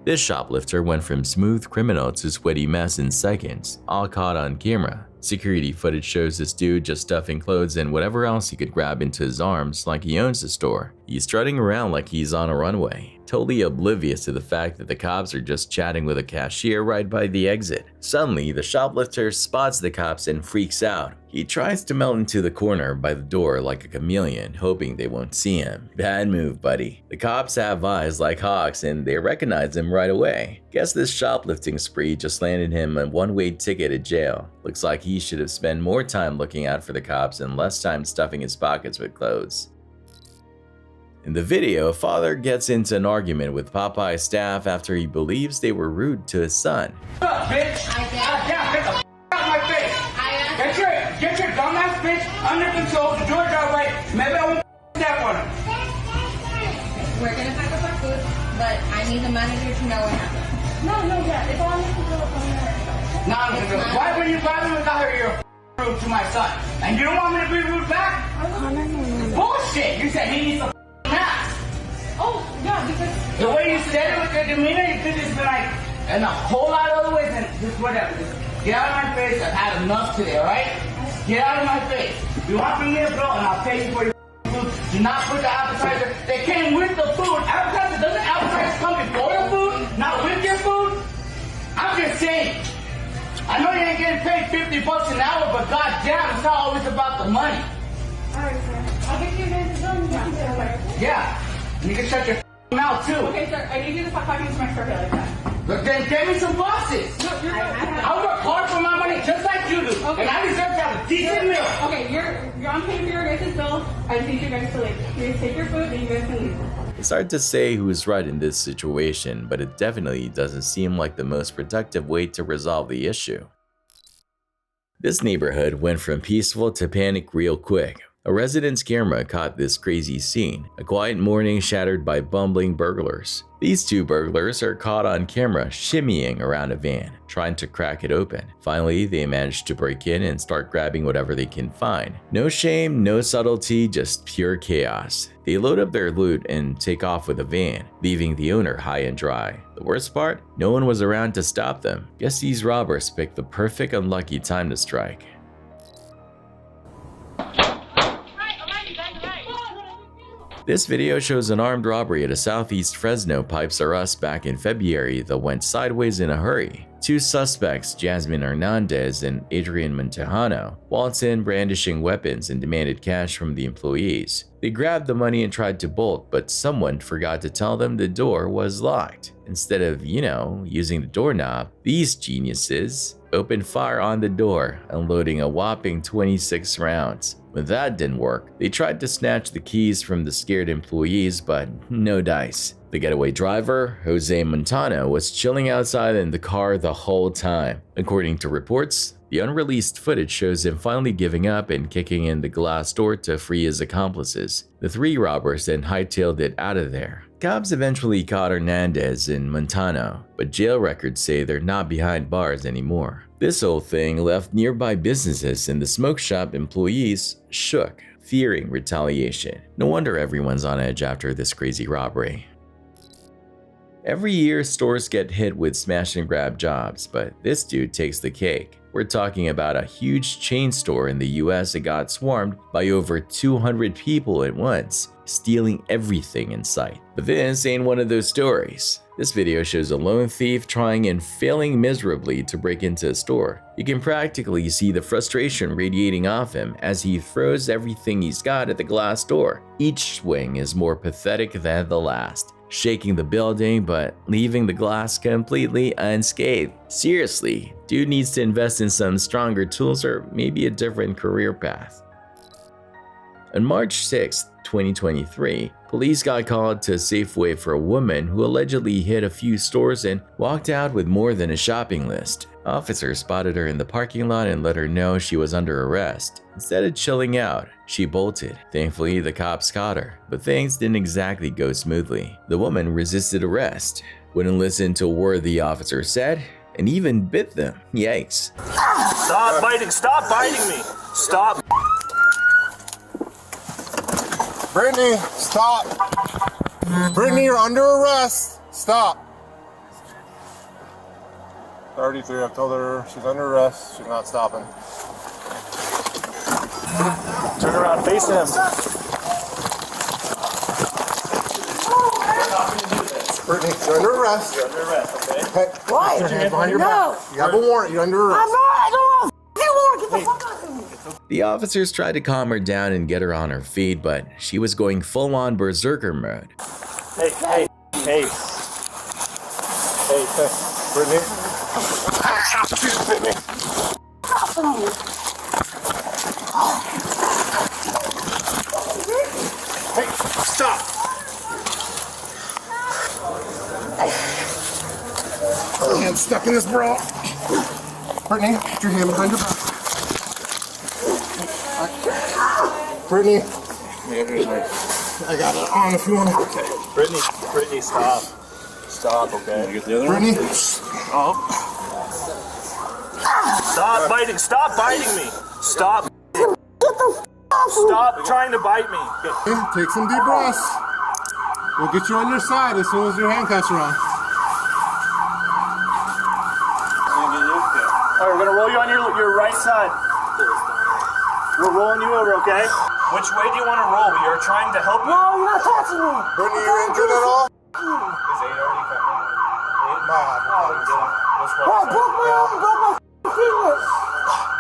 This shoplifter went from smooth criminal to sweaty mess in seconds, all caught on camera. Security footage shows this dude just stuffing clothes and whatever else he could grab into his arms like he owns the store. He's strutting around like he's on a runway, totally oblivious to the fact that the cops are just chatting with a cashier right by the exit. Suddenly, the shoplifter spots the cops and freaks out. He tries to melt into the corner by the door like a chameleon, hoping they won't see him. Bad move, buddy. The cops have eyes like hawks and they recognize him right away. Guess this shoplifting spree just landed him a one-way ticket to jail. Looks like he should have spent more time looking out for the cops and less time stuffing his pockets with clothes. In the video, a father gets into an argument with Popeye's staff after he believes they were rude to his son. Shut up, bitch! Get the out my face! Get your dumbass bitch under control to do her job right. Maybe I won't that one. We're gonna pack up our food, but I need the manager to know what happened. No, yeah, it's all on the No, why were you bothering without her? You're rude to my son. And you don't want me to be rude back? Bullshit! You said he needs a mask. Oh, yeah, because the way you said it with your demeanor, you could just be like, and a whole lot of other ways, and just whatever. Just get out of my face. I've had enough today, alright? Get out of my face. You want me to go, and I'll pay you for your food. Do not put the appetizer. They came with the food. Appetizer, doesn't appetizer come before the food? Not with your food? I'm just saying. I know you ain't getting paid $50 an hour, but goddamn, it's not always about the money. Alright, sir. I'll get you guys a bill and you can Yeah. And you can shut your mouth too. Okay, sir. I need you to stop talking to my store like that. But then give me some bosses. No, you're right. I work hard for my money just like you do. Okay. And I deserve to have a decent meal. Okay, you're on paying for your guys' bill. I just need you guys to leave. You guys take your food and you guys can leave. It's hard to say who's right in this situation, but it definitely doesn't seem like the most productive way to resolve the issue. This neighborhood went from peaceful to panic real quick. A resident's camera caught this crazy scene, a quiet morning shattered by bumbling burglars. These 2 burglars are caught on camera shimmying around a van, trying to crack it open. Finally, they manage to break in and start grabbing whatever they can find. No shame, no subtlety, just pure chaos. They load up their loot and take off with a van, leaving the owner high and dry. The worst part? No one was around to stop them. Guess these robbers picked the perfect unlucky time to strike. This video shows an armed robbery at a southeast Fresno Pipes R Us back in February that went sideways in a hurry. Two suspects, Jasmine Hernandez and Adrian Montejano, waltzed in brandishing weapons and demanded cash from the employees. They grabbed the money and tried to bolt, but someone forgot to tell them the door was locked. Instead of, using the doorknob, these geniuses opened fire on the door, unloading a whopping 26 rounds. When that didn't work, they tried to snatch the keys from the scared employees, but no dice. The getaway driver, Jose Montano, was chilling outside in the car the whole time. According to reports, the unreleased footage shows him finally giving up and kicking in the glass door to free his accomplices. The three robbers then hightailed it out of there. Cops eventually caught Hernandez and Montano, but jail records say they're not behind bars anymore. This whole thing left nearby businesses and the smoke shop employees shook, fearing retaliation. No wonder everyone's on edge after this crazy robbery. Every year, stores get hit with smash and grab jobs, but this dude takes the cake. We're talking about a huge chain store in the US that got swarmed by over 200 people at once, stealing everything in sight. But this ain't one of those stories. This video shows a lone thief trying and failing miserably to break into a store. You can practically see the frustration radiating off him as he throws everything he's got at the glass door. Each swing is more pathetic than the last, shaking the building but leaving the glass completely unscathed. Seriously, dude needs to invest in some stronger tools or maybe a different career path. On March 6, 2023, police got called to Safeway for a woman who allegedly hit a few stores and walked out with more than a shopping list. Officers spotted her in the parking lot and let her know she was under arrest. Instead of chilling out, she bolted. Thankfully, the cops caught her, but things didn't exactly go smoothly. The woman resisted arrest, wouldn't listen to a word the officer said, and even bit them. Yikes. Stop biting! Stop biting me! Stop! Brittany, stop! Brittany, you're under arrest! Stop! 33, I've told her she's under arrest. She's not stopping. Turn around, face him. Brittany, you're under arrest. You're under arrest, okay? Hey, Why? put your hands behind your No. back. You have a warrant. You're under arrest. I don't want a warrant. Get the fuck out of me. The officers tried to calm her down and get her on her feet, but she was going full-on berserker mode. Hey. Hey, Brittany. Brittany. Hey, stop! Hands stuck in this bra. Brittany, put your hand behind your back. Brittany. I got it on if you want to. Okay. Brittany, stop. Stop, okay? You get the other Brittany. one? Oh. Stop biting! Stop biting me! Stop! Stop trying to bite me! Okay, take some deep breaths. We'll get you on your side as soon as your handcuffs are on. Alright, we're gonna roll you on your right side. We're rolling you over, okay? Which way do you want to roll? We are trying to help you. No, you're not touching me. Brittany, you're injured at all? Is 8 already coming? 8? Let's roll. Oh, broke my arm, broke my fingers.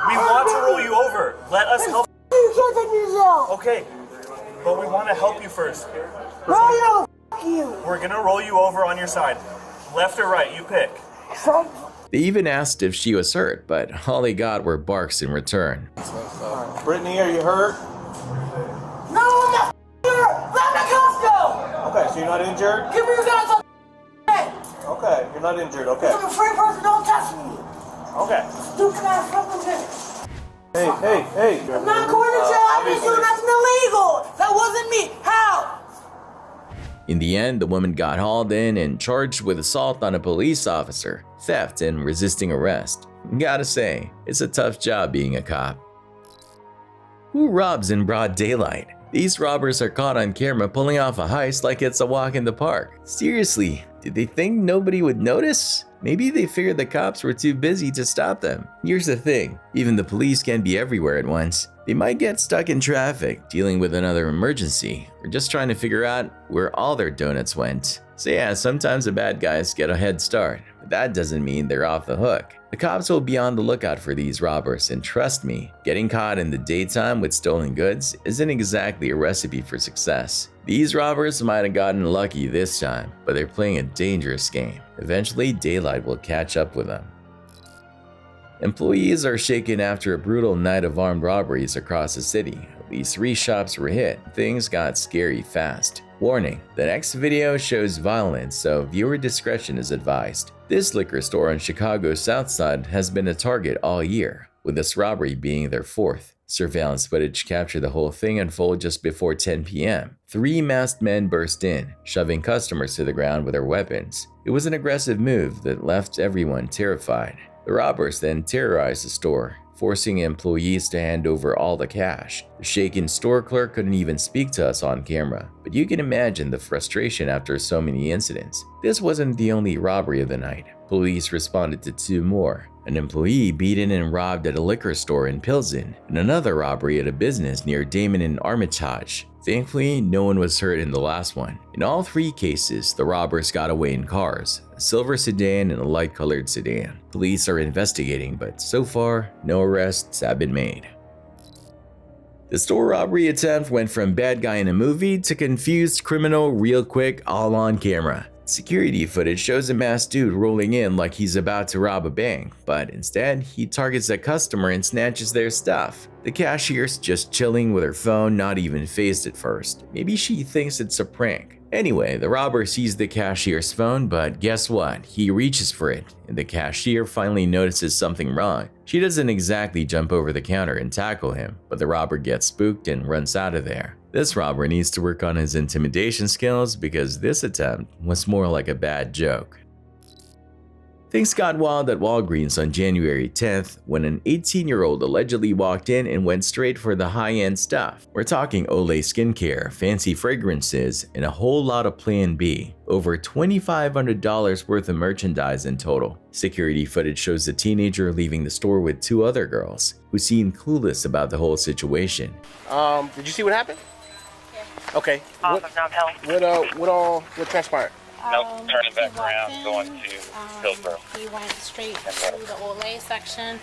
We want to roll you over. Let us help. You can't take me to jail. Okay, but we want to help you first. No, you don't. You. We're gonna roll you over on your side. Left or right, you pick. They even asked if she was hurt, but all they got were barks in return. Brittany, are you hurt? No, I'm not hurt. Let the cuffs go. Okay, so you're not injured? Give me your guns on the Okay, you're not injured, okay. I'm a free person, don't touch me. Okay. Stupid ass fucking bitch. Hey. I'm not going to jail. I didn't do nothing illegal. That wasn't me. How? In the end, the woman got hauled in and charged with assault on a police officer, theft, and resisting arrest. Gotta say, it's a tough job being a cop. Who robs in broad daylight? These robbers are caught on camera pulling off a heist like it's a walk in the park. Seriously, Did they think nobody would notice? Maybe they figured the cops were too busy to stop them. Here's the thing, even the police can't be everywhere at once. They might get stuck in traffic, dealing with another emergency, or just trying to figure out where all their donuts went. So yeah, sometimes the bad guys get a head start, but that doesn't mean they're off the hook. The cops will be on the lookout for these robbers, and trust me, getting caught in the daytime with stolen goods isn't exactly a recipe for success. These robbers might have gotten lucky this time, but they're playing a dangerous game. Eventually, daylight will catch up with them. Employees are shaken after a brutal night of armed robberies across the city. At least 3 shops were hit. Things got scary fast. Warning, the next video shows violence, so viewer discretion is advised. This liquor store on Chicago's South Side has been a target all year, with this robbery being their 4th. Surveillance footage captured the whole thing unfold just before 10 p.m. 3 masked men burst in, shoving customers to the ground with their weapons. It was an aggressive move that left everyone terrified. The robbers then terrorized the store, forcing employees to hand over all the cash. The shaken store clerk couldn't even speak to us on camera, but you can imagine the frustration after so many incidents. This wasn't the only robbery of the night. Police responded to 2 more. An employee beaten and robbed at a liquor store in Pilsen, and another robbery at a business near Damon and Armitage. Thankfully, no one was hurt in the last one. In all 3 cases, the robbers got away in cars, a silver sedan and a light-colored sedan. Police are investigating, but so far, no arrests have been made. The store robbery attempt went from bad guy in a movie to confused criminal real quick, all on camera. Security footage shows a masked dude rolling in like he's about to rob a bank, but instead, he targets a customer and snatches their stuff. The cashier's just chilling with her phone, not even phased at first. Maybe she thinks it's a prank. Anyway, the robber sees the cashier's phone, but guess what? He reaches for it, and the cashier finally notices something wrong. She doesn't exactly jump over the counter and tackle him, but the robber gets spooked and runs out of there. This robber needs to work on his intimidation skills because this attempt was more like a bad joke. Things got wild at Walgreens on January 10th when an 18-year-old allegedly walked in and went straight for the high-end stuff. We're talking Olay skincare, fancy fragrances, and a whole lot of Plan B. Over $2,500 worth of merchandise in total. Security footage shows the teenager leaving the store with 2 other girls, who seemed clueless about the whole situation. Did you see what happened? Yeah. Okay. What transpired? Nope, turning back around, going to Hillsborough. He went straight to the Olay section,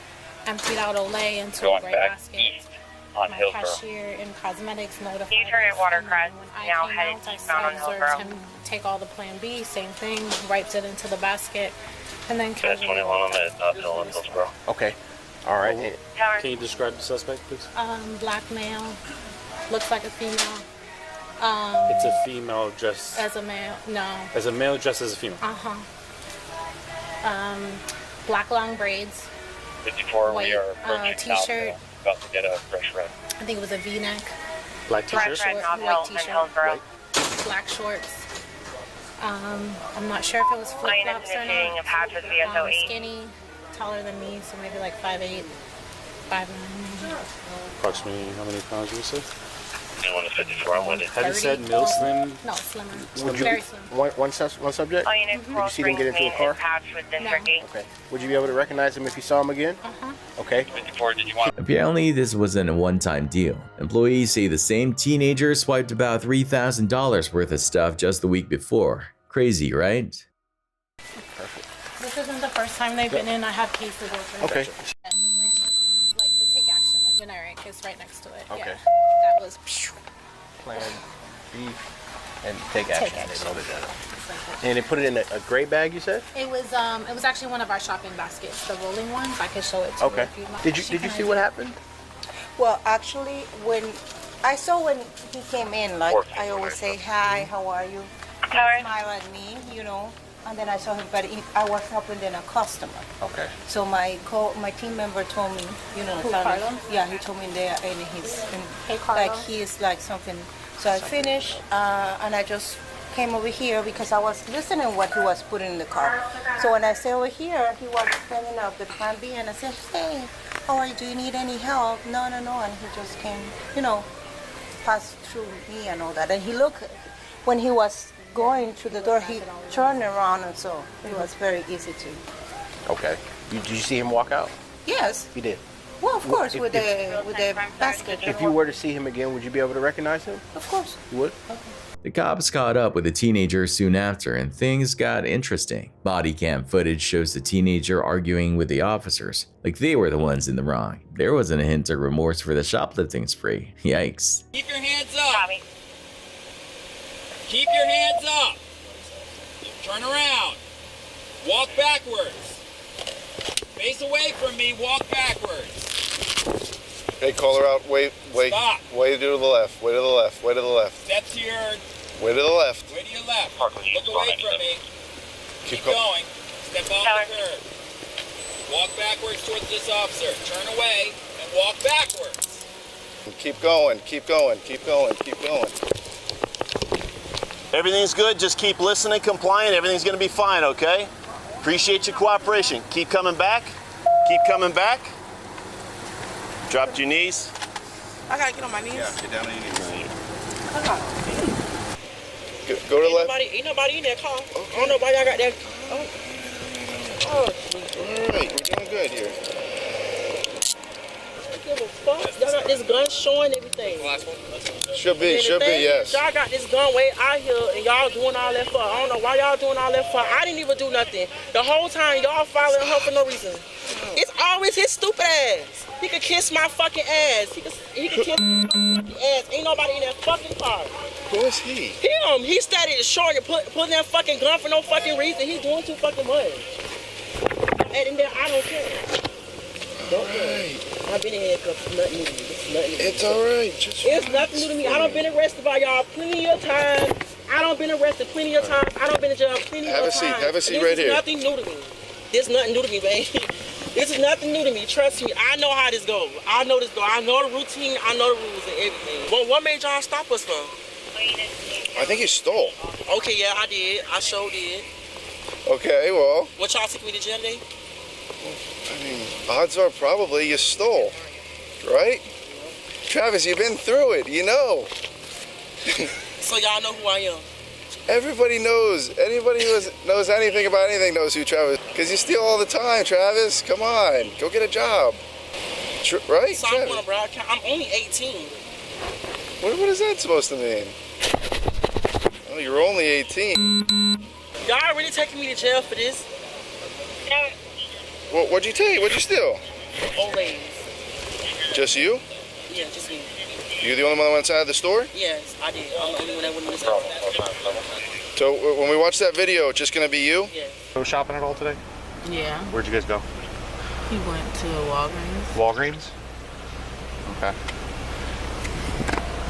emptied out Olay into going a gray back basket. east on My Hillsborough. cashier in cosmetics notified You turn at Watercrest, now I headed eastbound on observed Hillsborough. him take all the Plan B, same thing, wiped it into the basket, and then That's 21 on that Hill in Hillsborough. Okay. All right. Can you describe the suspect, please? Black male, looks like a female. It's a female dressed As a male, no. as a male dressed as a female. Black long braids. 54, White, we are approaching t-shirt. Southville, about to get a fresh red. I think it was a V-neck. Black t-shirt? White t-shirt. Black shorts. I'm not sure if it was flip-flops or not. Skinny, taller than me, so maybe like 5'8", 5'9". Approximately how many pounds would you say? 54, I'm with it. Had you said middle slim? No, slimmer. Would you, Very slim. one subject? Did you see them get into a car? No. Okay. Would you be able to recognize him if you saw him again? Okay. 54, did you want? Apparently, this wasn't a one-time deal. Employees say the same teenager swiped about $3,000 worth of stuff just the week before. Crazy, right? This isn't the first time they've been in. I have cases open. Okay. Like the take action, the generic is right next to it. Okay. Yeah. That was. Plan B and take action. Take action. They wrote it down. And they put it in a gray bag, you said? It was actually one of our shopping baskets, the rolling ones. I could show it to you Okay. if you'd like. Did you see what happened? Well, actually, when he came in, like I always say, hi, how are you? He smile at me, and then I saw him, but I was helping then a customer. Okay. So my team member told me, Who, Carlo? Yeah, he told me there, and Hey, Carlo. like he's like something. So I finished, and I just came over here because I was listening what he was putting in the car. So when I say over here, he was bringing up the Plan B, and I said, hey, how are you? Do you need any help? No, and he just came, passed through me and all that. And he looked, when he was going to the door, he turned around, and so it was very easy to. Okay. Did you see him walk out? Yes. He did. Well, of course, If- with the basket. If you were to see him again, would you be able to recognize him? Of course. You would? The cops caught up with the teenager soon after, and things got interesting. Body cam footage shows the teenager arguing with the officers, like they were the ones in the wrong. There wasn't a hint of remorse for the shoplifting spree. Yikes. Keep your hands up. Keep your hands up. Turn around. Walk backwards. Face away from me. Walk backwards. Hey, call her out. Wait. Stop. Way to the left. Way to the left. Way to the left. Step to your. Way to the left. Way to your left. Look away from me. Keep going. Step off the curb. Walk backwards towards this officer. Turn away and walk backwards. Keep going. Keep going. Keep going. Keep going. Everything's good. Just keep listening, compliant. Everything's going to be fine, okay? Appreciate your cooperation. Keep coming back. Keep coming back. Drop to your knees. I gotta get on my knees. Yeah, get down on your knees. Okay. Go to the left. Ain't nobody in that car. I don't know why y'all got that. All right, we're doing good here. I give a fuck. Y'all got this gun showing everything. Should be, yes. Y'all got this gun way out here and y'all doing all that for. I don't know why y'all doing all that for. I didn't even do nothing. The whole time y'all following her for no reason. It's always his stupid ass. He could kiss my fucking ass. He could kiss my fucking ass. Ain't nobody in that fucking car. Who is he? Him. He started short and putting that fucking gun for no fucking reason. He's doing too fucking much. And then I don't care. Don't care. I've been in handcuffs. It's nothing new to me. It's nothing new to me. It's all right. It's nothing new to me. I done been arrested by y'all plenty of times. I done been arrested plenty of times. I done been in jail plenty of times. Have a seat right here. This is nothing new to me. This is nothing new to me, man. This is nothing new to me. Trust me. I know how this goes. I know this goes. I know the routine. I know the rules and everything. Well, what made y'all stop us from? I think you stole. Okay, yeah, I did. I sure did. Okay, well, What y'all took me to jail today? I mean, odds are probably you stole, right? Travis, you've been through it, you know. So y'all know who I am. Everybody knows. Anybody who knows anything about anything knows who Travis. Because you steal all the time, Travis. Come on, go get a job. Right? So I'm going to broadcast. I'm only 18. What is that supposed to mean? Oh, you're only 18. Y'all really taking me to jail for this? What'd you take? What'd you steal? Old ladies. Just you? Yeah, just me. You the only one that went inside the store? Yes, I did. I'm the only one that went in this house. So when we watch that video, it's just gonna be you? Yeah. Go shopping at all today? Yeah. Where'd you guys go? He went to Walgreens. Walgreens? Okay.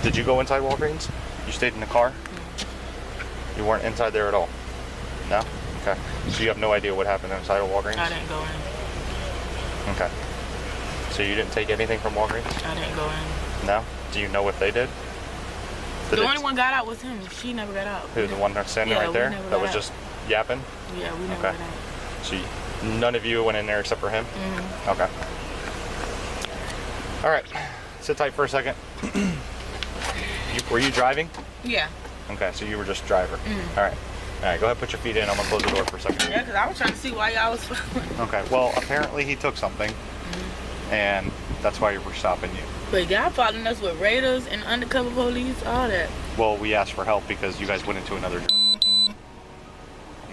Did you go inside Walgreens? You stayed in the car? You weren't inside there at all? No? Okay. So you have no idea what happened inside of Walgreens? I didn't go in. Okay. So you didn't take anything from Walgreens? I didn't go in. No? Do you know if they did? The only one got out was him. She never got out. Who, the one that's standing right there? That was just yapping? Yeah, we never Okay. got out. So none of you went in there except for him? Mm-hmm. Okay. All right. Sit tight for a second. Were you driving? Yeah. Okay, so you were just driver. All right. All right, go ahead, put your feet in. I'm gonna close the door for a second. Yeah, because I was trying to see why y'all was. Okay, well, apparently he took something, and that's why we're stopping you. But y'all following us with raiders and undercover police, all that. Well, we asked for help because you guys went into another.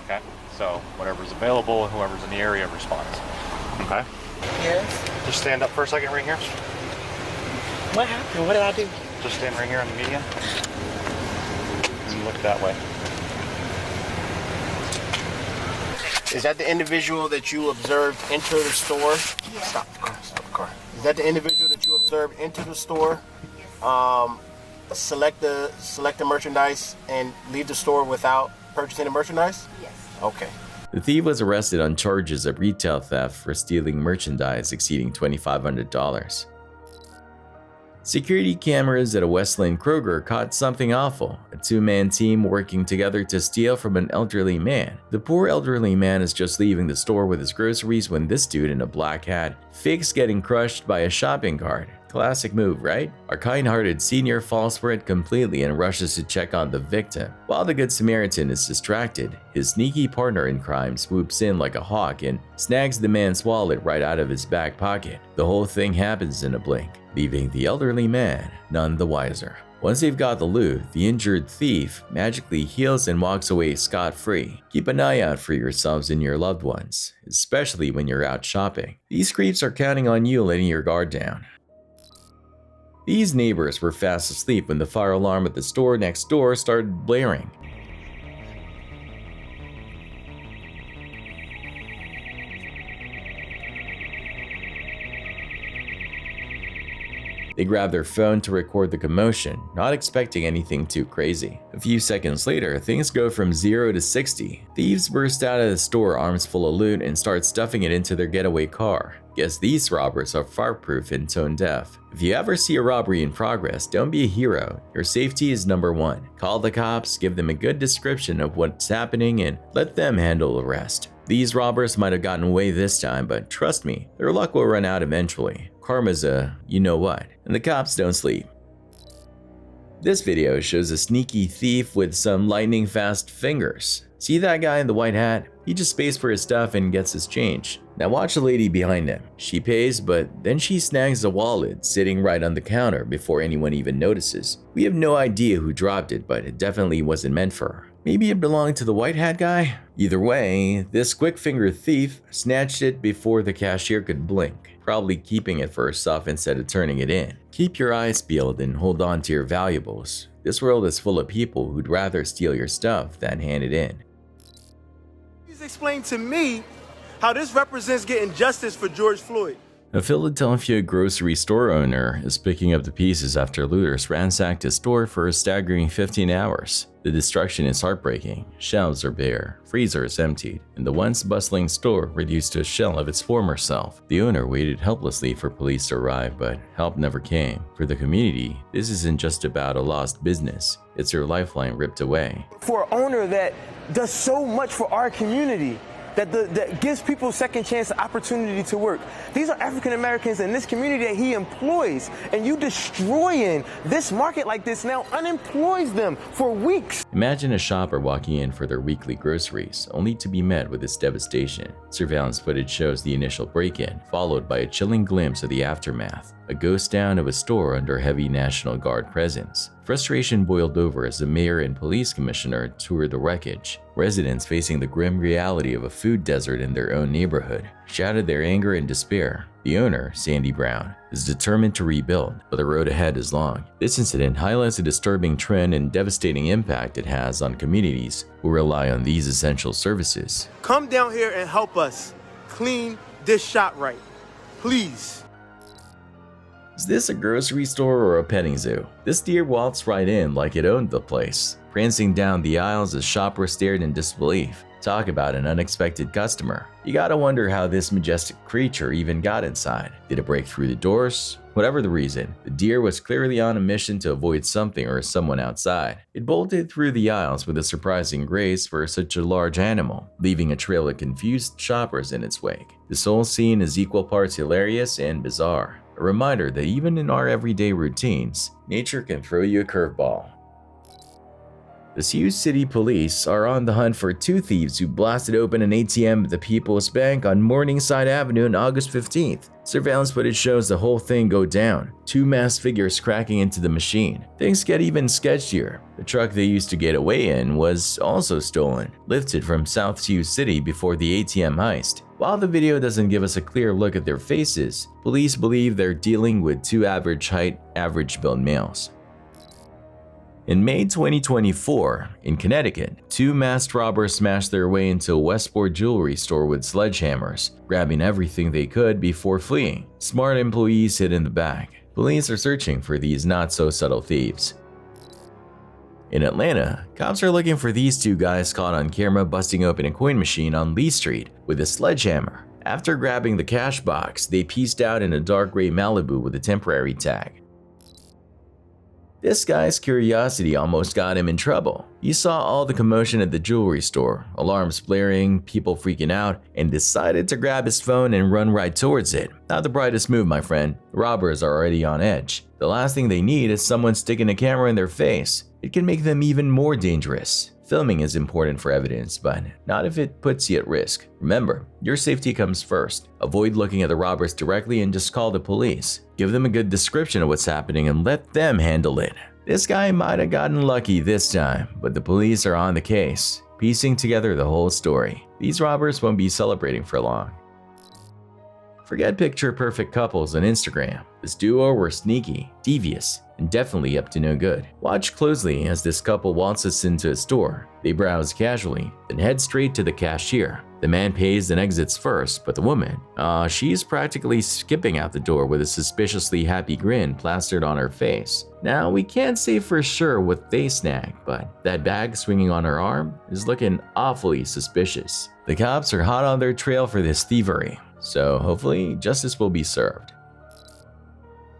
Okay, so whatever's available and whoever's in the area responds. Okay? Yes. Just stand up for a second right here. What happened? What did I do? Just stand right here on the median. And look that way. Is that the individual that you observed enter the store? Yeah. Stop the car. Stop the car. Is that the individual that you observed enter the store, select the merchandise, and leave the store without purchasing the merchandise? Yes. Okay. The thief was arrested on charges of retail theft for stealing merchandise exceeding $2,500. Security cameras at a Westland Kroger caught something awful, a two-man team working together to steal from an elderly man. The poor elderly man is just leaving the store with his groceries when this dude in a black hat fakes getting crushed by a shopping cart. Classic move, right? Our kind-hearted senior falls for it completely and rushes to check on the victim. While the Good Samaritan is distracted, his sneaky partner in crime swoops in like a hawk and snags the man's wallet right out of his back pocket. The whole thing happens in a blink, leaving the elderly man none the wiser. Once they've got the loot, the injured thief magically heals and walks away scot-free. Keep an eye out for yourselves and your loved ones, especially when you're out shopping. These creeps are counting on you letting your guard down. These neighbors were fast asleep when the fire alarm at the store next door started blaring. They grabbed their phone to record the commotion, not expecting anything too crazy. A few seconds later, things go from 0 to 60. Thieves burst out of the store arms full of loot and start stuffing it into their getaway car. Guess these robbers are fireproof and tone deaf. If you ever see a robbery in progress, don't be a hero. Your safety is number one. Call the cops, give them a good description of what's happening, and let them handle the rest. These robbers might have gotten away this time, but trust me, their luck will run out eventually. Karma's a you-know-what, and the cops don't sleep. This video shows a sneaky thief with some lightning-fast fingers. See that guy in the white hat? He just pays for his stuff and gets his change. Now watch the lady behind him. She pays, but then she snags a wallet sitting right on the counter before anyone even notices. We have no idea who dropped it, but it definitely wasn't meant for her. Maybe it belonged to the white hat guy? Either way, this quick-finger thief snatched it before the cashier could blink, probably keeping it for herself instead of turning it in. Keep your eyes peeled and hold on to your valuables. This world is full of people who'd rather steal your stuff than hand it in. Please explain to me how this represents getting justice for George Floyd. A Philadelphia grocery store owner is picking up the pieces after looters ransacked his store for a staggering 15 hours. The destruction is heartbreaking. Shelves are bare, freezers emptied, and the once bustling store reduced to a shell of its former self. The owner waited helplessly for police to arrive, but help never came. For the community, this isn't just about a lost business. It's your lifeline ripped away. For an owner that does so much for our community, that gives people a second chance, opportunity to work. These are African Americans in this community that he employs, and you destroying this market like this now unemploys them for weeks. Imagine a shopper walking in for their weekly groceries, only to be met with this devastation. Surveillance footage shows the initial break-in, followed by a chilling glimpse of the aftermath, a ghost town of a store under heavy National Guard presence. Frustration boiled over as the mayor and police commissioner toured the wreckage. Residents facing the grim reality of a food desert in their own neighborhood shouted their anger and despair. The owner, Sandy Brown, is determined to rebuild, but the road ahead is long. This incident highlights a disturbing trend and devastating impact it has on communities who rely on these essential services. Come down here and help us clean this shop right, please. Is this a grocery store or a petting zoo? This deer waltzed right in like it owned the place, prancing down the aisles as shoppers stared in disbelief. Talk about an unexpected customer. You gotta wonder how this majestic creature even got inside. Did it break through the doors? Whatever the reason, the deer was clearly on a mission to avoid something or someone outside. It bolted through the aisles with a surprising grace for such a large animal, leaving a trail of confused shoppers in its wake. This whole scene is equal parts hilarious and bizarre. A reminder that even in our everyday routines, nature can throw you a curveball. The Sioux City police are on the hunt for two thieves who blasted open an ATM at the People's Bank on Morningside Avenue on August 15th. Surveillance footage shows the whole thing go down, two masked figures cracking into the machine. Things get even sketchier. The truck they used to get away in was also stolen, lifted from South Sioux City before the ATM heist. While the video doesn't give us a clear look at their faces, police believe they're dealing with two average height, average build males. In May 2024, in Connecticut, two masked robbers smashed their way into a Westport jewelry store with sledgehammers, grabbing everything they could before fleeing. Smart employees hid in the back. Police are searching for these not-so-subtle thieves. In Atlanta, cops are looking for these two guys caught on camera busting open a coin machine on Lee Street with a sledgehammer. After grabbing the cash box, they pieced out in a dark gray Malibu with a temporary tag. This guy's curiosity almost got him in trouble. He saw all the commotion at the jewelry store, alarms blaring, people freaking out, and decided to grab his phone and run right towards it. Not the brightest move, my friend. The robbers are already on edge. The last thing they need is someone sticking a camera in their face. It can make them even more dangerous. Filming is important for evidence, but not if it puts you at risk. Remember, your safety comes first. Avoid looking at the robbers directly and just call the police. Give them a good description of what's happening and let them handle it. This guy might have gotten lucky this time, but the police are on the case, piecing together the whole story. These robbers won't be celebrating for long. Forget picture-perfect couples on Instagram. This duo were sneaky, devious, and definitely up to no good. Watch closely as this couple waltzes into a store. They browse casually, then head straight to the cashier. The man pays and exits first, but the woman, she's practically skipping out the door with a suspiciously happy grin plastered on her face. Now, we can't say for sure what they snagged, but that bag swinging on her arm is looking awfully suspicious. The cops are hot on their trail for this thievery, so hopefully justice will be served.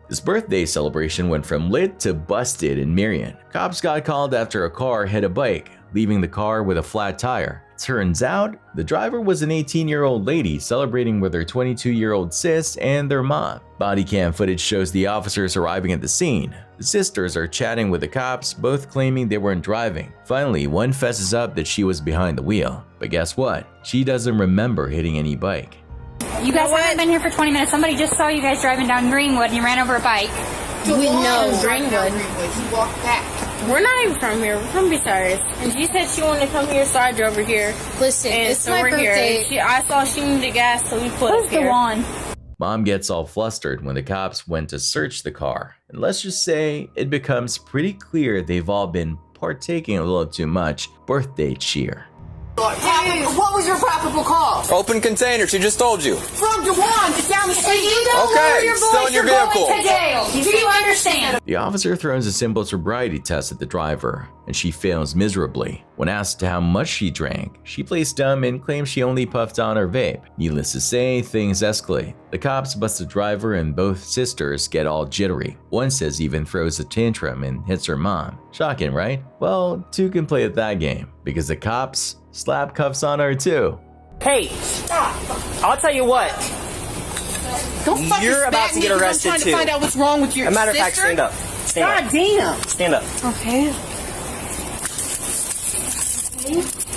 This birthday celebration went from lit to busted in Marion. Cops got called after a car hit a bike, leaving the car with a flat tire. Turns out, the driver was an 18-year-old lady celebrating with her 22-year-old sis and their mom. Body cam footage shows the officers arriving at the scene. The sisters are chatting with the cops, both claiming they weren't driving. Finally, one fesses up that she was behind the wheel. But guess what? She doesn't remember hitting any bike. You guys haven't been here for 20 minutes. Somebody just saw you guys driving down Greenwood and you ran over a bike. We know Greenwood. He walked back. We're not even from here. We're from Bucyrus. And she said she wanted to come here, so I drove her here. Listen, and it's so my we're birthday. Here. I saw she needed gas, so we put Where's us here. the wand? Mom gets all flustered when the cops went to search the car. And let's just say it becomes pretty clear they've all been partaking a little too much birthday cheer. What was your probable cause? Open container, she just told you. From Dewan, it's down the street. Okay, still in your vehicle. Going to jail. Do you understand? The officer throws a simple sobriety test at the driver, and she fails miserably. When asked how much she drank, she plays dumb and claims she only puffed on her vape. Needless to say, things escalate. The cops bust the driver and both sisters get all jittery. One sis even throws a tantrum and hits her mom. Shocking, right? Well, two can play at that game, because the cops slap cuffs on her too. Hey, I'll tell you what. You're about to get arrested too. I'm trying to find out what's wrong with your As a matter of fact, sister. stand up. Stand God damn. up. Stand up. Okay.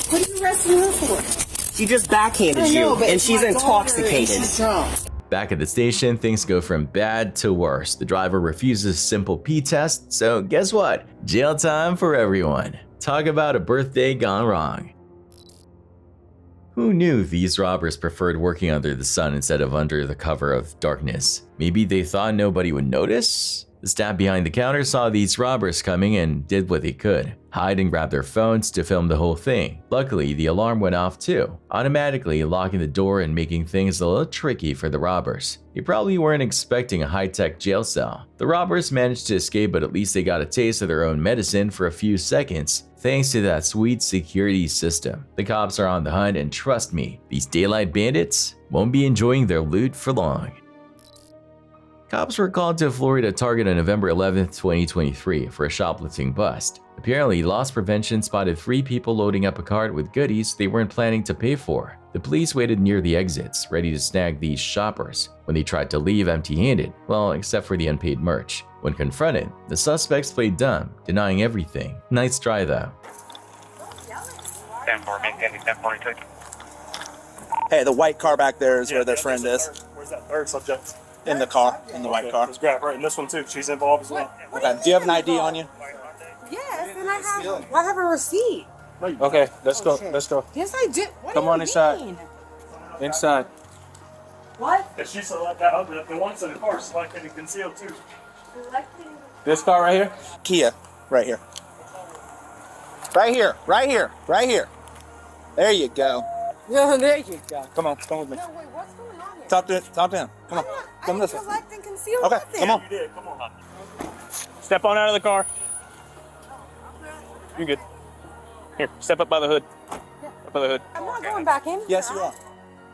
What are you arresting her for? She just backhanded you, and she's intoxicated. She's drunk. Back at the station, things go from bad to worse. The driver refuses a simple pee test, so guess what? Jail time for everyone. Talk about a birthday gone wrong. Who knew these robbers preferred working under the sun instead of under the cover of darkness? Maybe they thought nobody would notice? The staff behind the counter saw these robbers coming and did what they could. Hide and grab their phones to film the whole thing. Luckily, the alarm went off too, automatically locking the door and making things a little tricky for the robbers. They probably weren't expecting a high-tech jail cell. The robbers managed to escape, but at least they got a taste of their own medicine for a few seconds, thanks to that sweet security system. The cops are on the hunt, and trust me, these daylight bandits won't be enjoying their loot for long. Cops were called to a Florida Target on November 11, 2023 for a shoplifting bust. Apparently, loss prevention spotted 3 people loading up a cart with goodies they weren't planning to pay for. The police waited near the exits, ready to snag these shoppers, when they tried to leave empty-handed, well, except for the unpaid merch. When confronted, the suspects played dumb, denying everything. Nice try though. Hey, the white car back there is where their friend is. Where's that third subject? In the car, in the white car. Let's grab her. And this one too. She's involved as well. Okay. Do you have an ID on you? Yes, and I have a receipt. Okay, let's go. Let's go. Yes, I did. What Come do on you inside. mean? Inside. What? And she selected that the ones in the car selected and concealed too. This car right here? Kia, right here. Right here, right here, right here. There you go. Yeah, there you go. Come on, come with me. No, wait, what's going on here? Talk to him. Come on, come this way. Select and conceal Okay, nothing. come on. You did. Come on. Step on out of the car. You're good. Here, step up by the hood. Up by the hood. I'm not going back in. Yes, you are.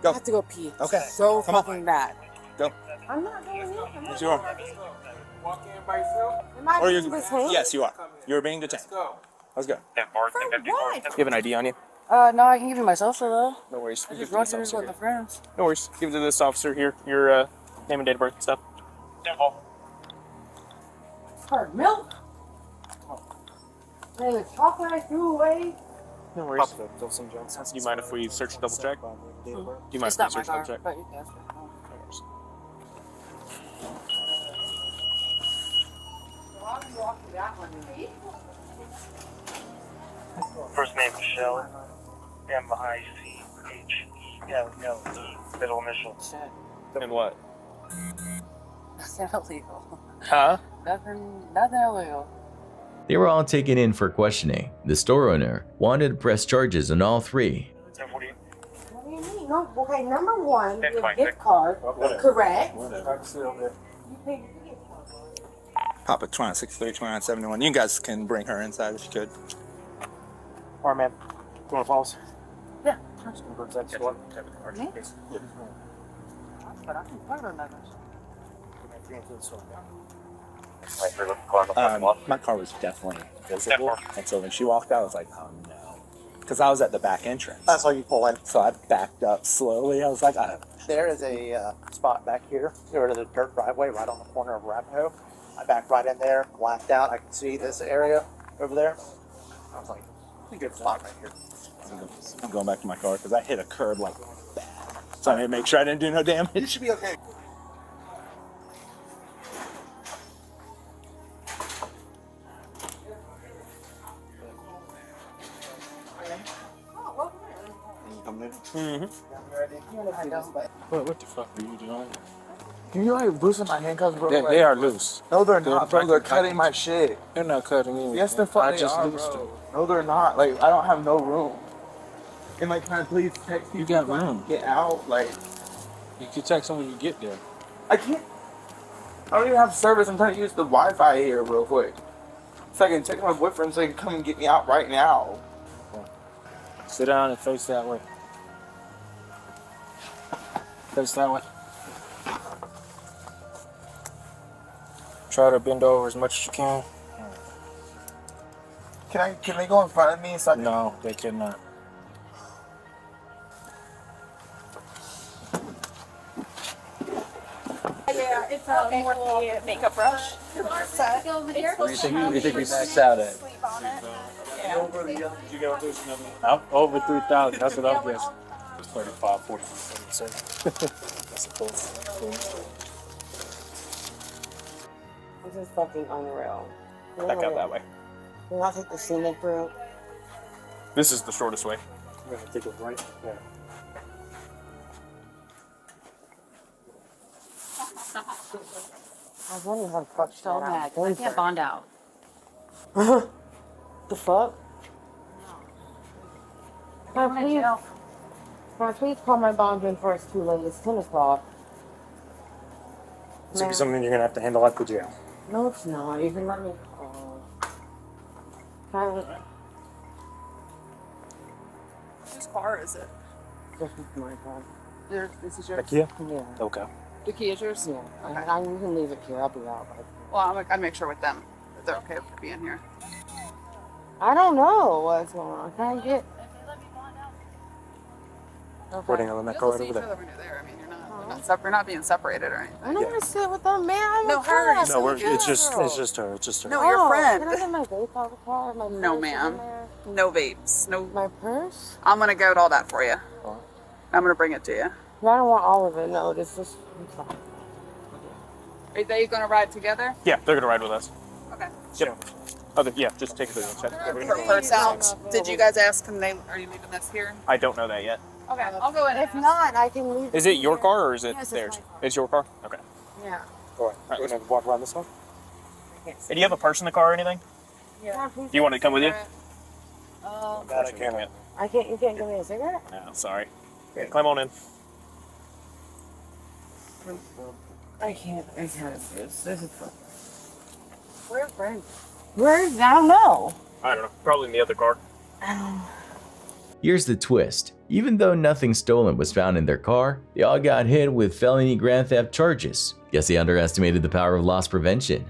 Go. I have to go pee. Okay. So Come on. fucking bad. Go. I'm not going in. Yes, you are. Walk in by yourself? I Or being you're, detained? yes, you are. You're being detained. Let's go. What? You have an ID on you? No, I can give you my social though. No worries. I Give just it to run this through officer with my here. friends. No worries. Give it to this officer here. Your name and date of birth and stuff. Hard milk? Man, the chocolate I threw away. No worries. Do you mind if we search and double check? Do you mind It's if we not search my and double car, check? but you can ask her. First name Michelle, M-I-C-H-E-L-L-E, middle initial. And what? Nothing illegal. Huh? Nothing illegal. They were all taken in for questioning. The store owner wanted to press charges on all three. What do you mean? No, okay, number one, your gift card, correct. You paid your gift card. Papa 263, 2971. You guys can bring her inside if you could. Alright, man. You want to follow us? Yeah. Me? But I can find her numbers. My car was definitely visible, and so when she walked out, I was like, oh no. Because I was at the back entrance. That's how you pull in. So I backed up slowly. I was like, There is a spot back here. There is a dirt driveway right on the corner of Arapahoe. I backed right in there, blacked out. I can see this area over there. I was like, it's a good spot right here. I'm going back to my car because I hit a curb like bad. So I need to make sure I didn't do no damage. You should be okay. Mm-hmm. What the fuck are you doing? Can you like loosen my handcuffs, bro? They are loose. No, they're not, bro. They're cutting my shit. They're not cutting anything. Yes, the fuck I they just are, loosed bro. them. No, they're not. Like, I don't have no room. And like, can I please text You got room. Get out, like. You can text them when you get there. I can't. I don't even have service. I'm trying to use the Wi-Fi here real quick. So I can text my boyfriend so he can come and get me out right now. Sit down and face that way. Face that way. Try to bend over as much as you can. Can they go in front of me so I can... No, they cannot. Yeah, it's more the makeup brush. Set. What do you think we maxed out at? Over 3,000. That's what I'm guessing. 35, 40. That's close. This is fucking unreal. Back out that way. Can I take the scenic route? This is the shortest way. We're gonna take it right. Yeah. I was wondering how the fuck So mad. I can't bond out. The fuck? Can I please call my bond in before it's too late? It's 10 o'clock. This will be something you're gonna have to handle at the jail. No, it's not. You can let me call. Whose car is it? This is my car. This is yours? The Kia? Yeah. Okay. The key is yours? Yeah. You can leave it here. I'll be out. Well, I'll make sure with them that they're okay with being here. I don't know what's going on. Can I get... Waiting on the Mecca right over Each there. other when you're there. I mean, you're not being separated or anything. I don't want to sit with them, man. I'm No, a her. class. No, I'm a it's just girl. her. It's just her. No, your friend. Can I get my vape out of the car? My No, purse ma'am. in there? No vapes. No. My purse? I'm gonna go with all that for you. I'm gonna bring it to you. No, I don't want all of it. No, this is... I'm sorry. Are they gonna ride together? Yeah, they're gonna ride with us. Okay. Yep. Yeah, just take it to the inside. Her purse out. Did you guys ask them? Are you leaving this here? I don't know that yet. Okay, I'll go in. If not, I can leave Is it your car or is it Yes, it's theirs? my car. It's your car? Okay. Yeah. All right, we're gonna walk around this one. Yes. Hey, do you have a purse in the car or anything? Yeah. Do you want it to come with you? God, I can't. I can't. You can't give me a cigarette? No, sorry. Okay, climb on in. I can't. I can't. This is fun. Where's Brent? Where's? I don't know. I don't know. Probably in the other car. Here's the twist. Even though nothing stolen was found in their car, they all got hit with felony grand theft charges. Guess they underestimated the power of loss prevention.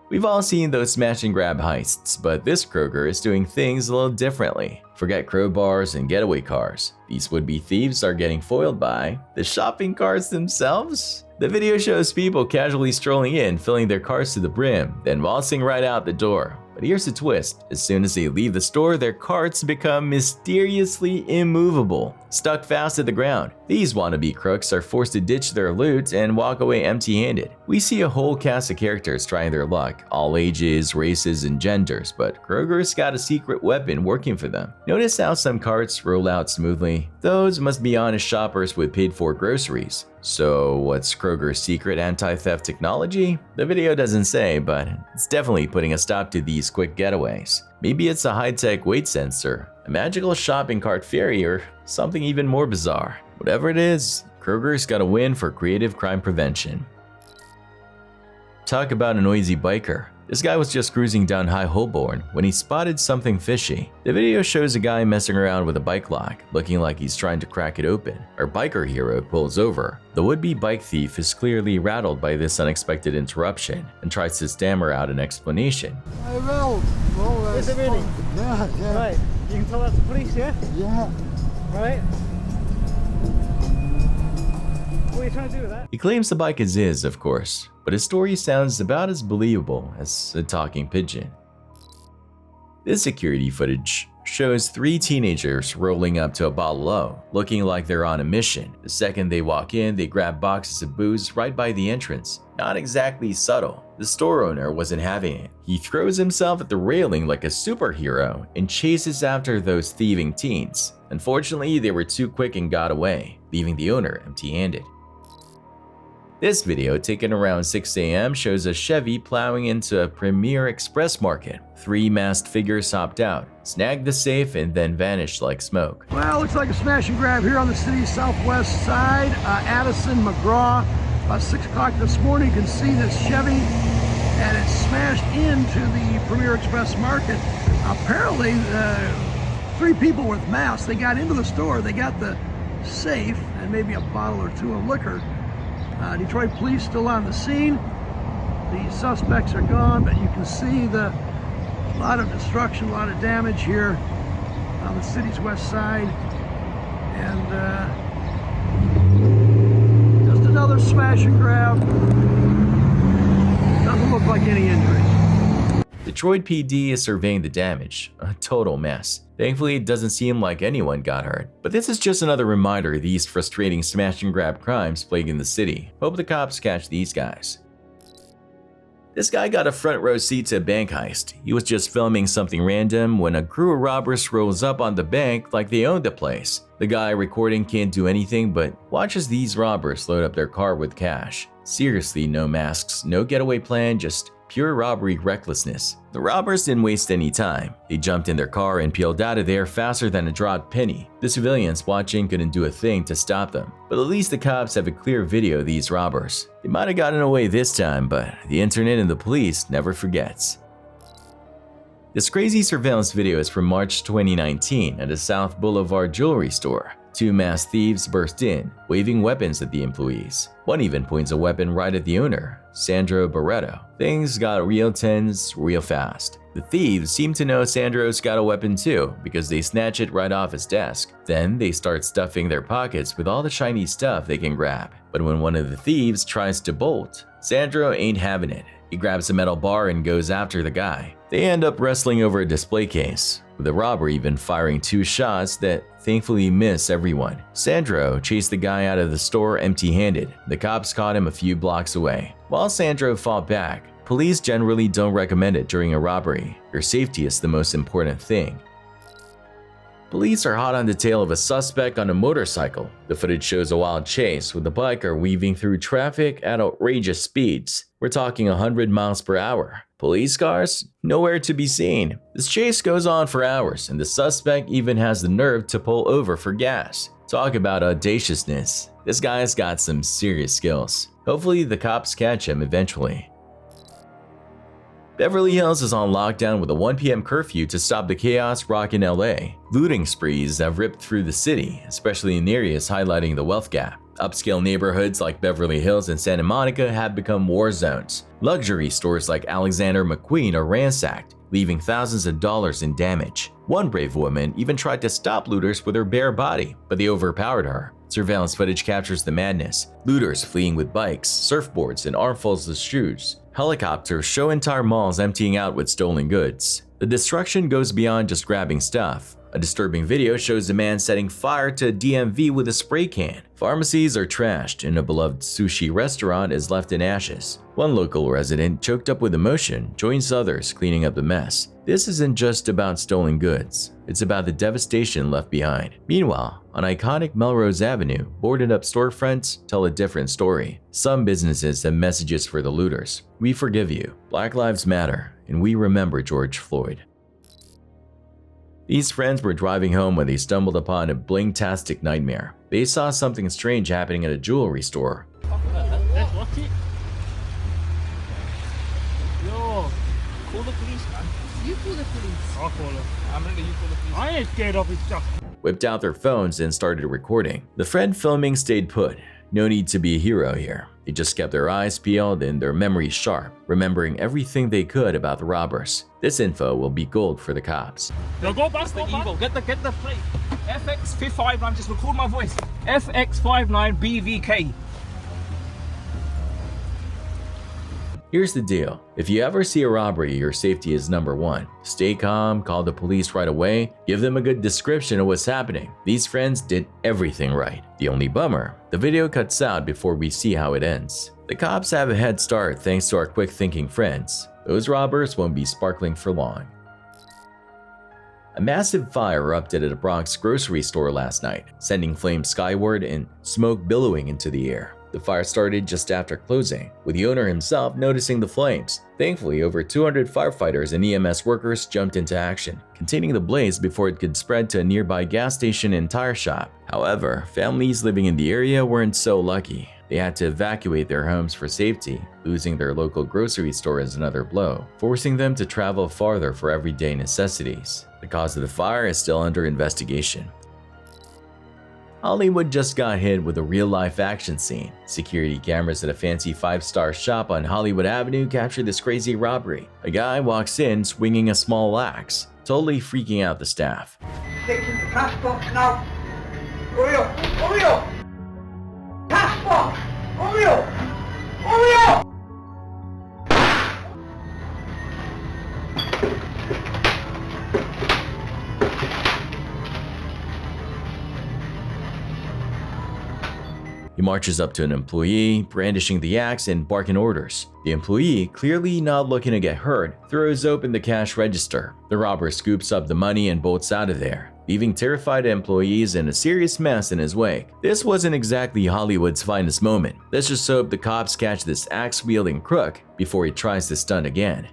We've all seen those smash and grab heists, but this Kroger is doing things a little differently. Forget crowbars and getaway cars. These would-be thieves are getting foiled by the shopping carts themselves. The video shows people casually strolling in, filling their carts to the brim, then waltzing right out the door. But here's the twist. As soon as they leave the store, their carts become mysteriously immovable, stuck fast to the ground. These wannabe crooks are forced to ditch their loot and walk away empty-handed. We see a whole cast of characters trying their luck, all ages, races, and genders, but Kroger's got a secret weapon working for them. Notice how some carts roll out smoothly? Those must be honest shoppers with paid-for groceries. So what's Kroger's secret anti-theft technology? The video doesn't say, but it's definitely putting a stop to these quick getaways. Maybe it's a high-tech weight sensor, a magical shopping cart fairy, or something even more bizarre. Whatever it is, Kroger's got a win for creative crime prevention. Talk about a noisy biker. This guy was just cruising down High Holborn when he spotted something fishy. The video shows a guy messing around with a bike lock, looking like he's trying to crack it open. Our biker hero pulls over. The would-be bike thief is clearly rattled by this unexpected interruption and tries to stammer out an explanation. I will. Oh, Is it really? Yeah. Right. You can tell that's the police, yeah? Yeah. Right? What are you trying to do with that? He claims the bike is his, of course, but his story sounds about as believable as a talking pigeon. This security footage shows 3 teenagers rolling up to a bottle O, looking like they're on a mission. The second they walk in, they grab boxes of booze right by the entrance. Not exactly subtle. The store owner wasn't having it. He throws himself at the railing like a superhero and chases after those thieving teens. Unfortunately, they were too quick and got away, leaving the owner empty-handed. This video, taken around 6 a.m., shows a Chevy plowing into a Premier Express market. 3 masked figures hopped out, snagged the safe, and then vanished like smoke. Well, looks like a smash and grab here on the city's southwest side. Addison, McGraw. About 6 o'clock this morning, you can see this Chevy, and it's smashed into the Premier Express market. Apparently, 3 people with masks, they got into the store, they got the safe, and maybe a bottle or 2 of liquor. Detroit police still on the scene. The suspects are gone, but you can see a lot of destruction, a lot of damage here on the city's west side. And just another smash and grab. Doesn't look like any injuries. Detroit PD is surveying the damage, a total mess. Thankfully, it doesn't seem like anyone got hurt. But this is just another reminder of these frustrating smash and grab crimes plaguing the city. Hope the cops catch these guys. This guy got a front row seat to a bank heist. He was just filming something random when a crew of robbers rolls up on the bank like they owned the place. The guy recording can't do anything but watch as these robbers load up their car with cash. Seriously, no masks, no getaway plan, just pure robbery recklessness. The robbers didn't waste any time. They jumped in their car and peeled out of there faster than a dropped penny. The civilians watching couldn't do a thing to stop them. But at least the cops have a clear video of these robbers. They might have gotten away this time, but the internet and the police never forgets. This crazy surveillance video is from March 2019 at a South Boulevard jewelry store. 2 masked thieves burst in, waving weapons at the employees. One even points a weapon right at the owner, Sandro Barreto. Things got real tense real fast. The thieves seem to know Sandro's got a weapon too, because they snatch it right off his desk. Then they start stuffing their pockets with all the shiny stuff they can grab. But when one of the thieves tries to bolt, Sandro ain't having it. He grabs a metal bar and goes after the guy. They end up wrestling over a display case, with the robber even firing 2 shots that thankfully miss everyone. Sandro chased the guy out of the store empty-handed. The cops caught him a few blocks away. While Sandro fought back, police generally don't recommend it during a robbery. Your safety is the most important thing. Police are hot on the tail of a suspect on a motorcycle. The footage shows a wild chase with the biker weaving through traffic at outrageous speeds. We're talking 100 miles per hour. Police cars? Nowhere to be seen. This chase goes on for hours, and the suspect even has the nerve to pull over for gas. Talk about audaciousness. This guy's got some serious skills. Hopefully the cops catch him eventually. Beverly Hills is on lockdown with a 1 p.m. curfew to stop the chaos rocking LA. Looting sprees have ripped through the city, especially in areas highlighting the wealth gap. Upscale neighborhoods like Beverly Hills and Santa Monica have become war zones. Luxury stores like Alexander McQueen are ransacked, leaving thousands of dollars in damage. One brave woman even tried to stop looters with her bare body, but they overpowered her. Surveillance footage captures the madness. Looters fleeing with bikes, surfboards, and armfuls of shoes. Helicopters show entire malls emptying out with stolen goods. The destruction goes beyond just grabbing stuff. A disturbing video shows a man setting fire to a DMV with a spray can. Pharmacies are trashed, and a beloved sushi restaurant is left in ashes. One local resident, choked up with emotion, joins others cleaning up the mess. This isn't just about stolen goods, it's about the devastation left behind. Meanwhile, on iconic Melrose Avenue, boarded up storefronts tell a different story. Some businesses have messages for the looters. We forgive you. Black Lives Matter, and we remember George Floyd. These friends were driving home when they stumbled upon a bling-tastic nightmare. They saw something strange happening at a jewelry store. Yo, call the police, man. You call the police. I'll call them. I'm ready, you call the police. I ain't scared of his stuff. Whipped out their phones and started recording. The friend filming stayed put. No need to be a hero here. They just kept their eyes peeled and their memories sharp, remembering everything they could about the robbers. This info will be gold for the cops. Yo, go back, the Eagle. Get the plate. FX559, just record my voice. FX59BVK. Here's the deal. If you ever see a robbery, your safety is number one. Stay calm, call the police right away, give them a good description of what's happening. These friends did everything right. The only bummer, the video cuts out before we see how it ends. The cops have a head start thanks to our quick-thinking friends. Those robbers won't be sparkling for long. A massive fire erupted at a Bronx grocery store last night, sending flames skyward and smoke billowing into the air. The fire started just after closing, with the owner himself noticing the flames. Thankfully, over 200 firefighters and EMS workers jumped into action, containing the blaze before it could spread to a nearby gas station and tire shop. However, families living in the area weren't so lucky. They had to evacuate their homes for safety, losing their local grocery store as another blow, forcing them to travel farther for everyday necessities. The cause of the fire is still under investigation. Hollywood just got hit with a real-life action scene. Security cameras at a fancy 5-star shop on Hollywood Avenue captured this crazy robbery. A guy walks in swinging a small axe, totally freaking out the staff. Taking the cash box now. Hurry up! Hurry up! Cash box! Hurry up! Hurry up! He marches up to an employee, brandishing the axe and barking orders. The employee, clearly not looking to get hurt, throws open the cash register. The robber scoops up the money and bolts out of there, leaving terrified employees in a serious mess in his wake. This wasn't exactly Hollywood's finest moment. Let's just hope the cops catch this axe-wielding crook before he tries the stunt again.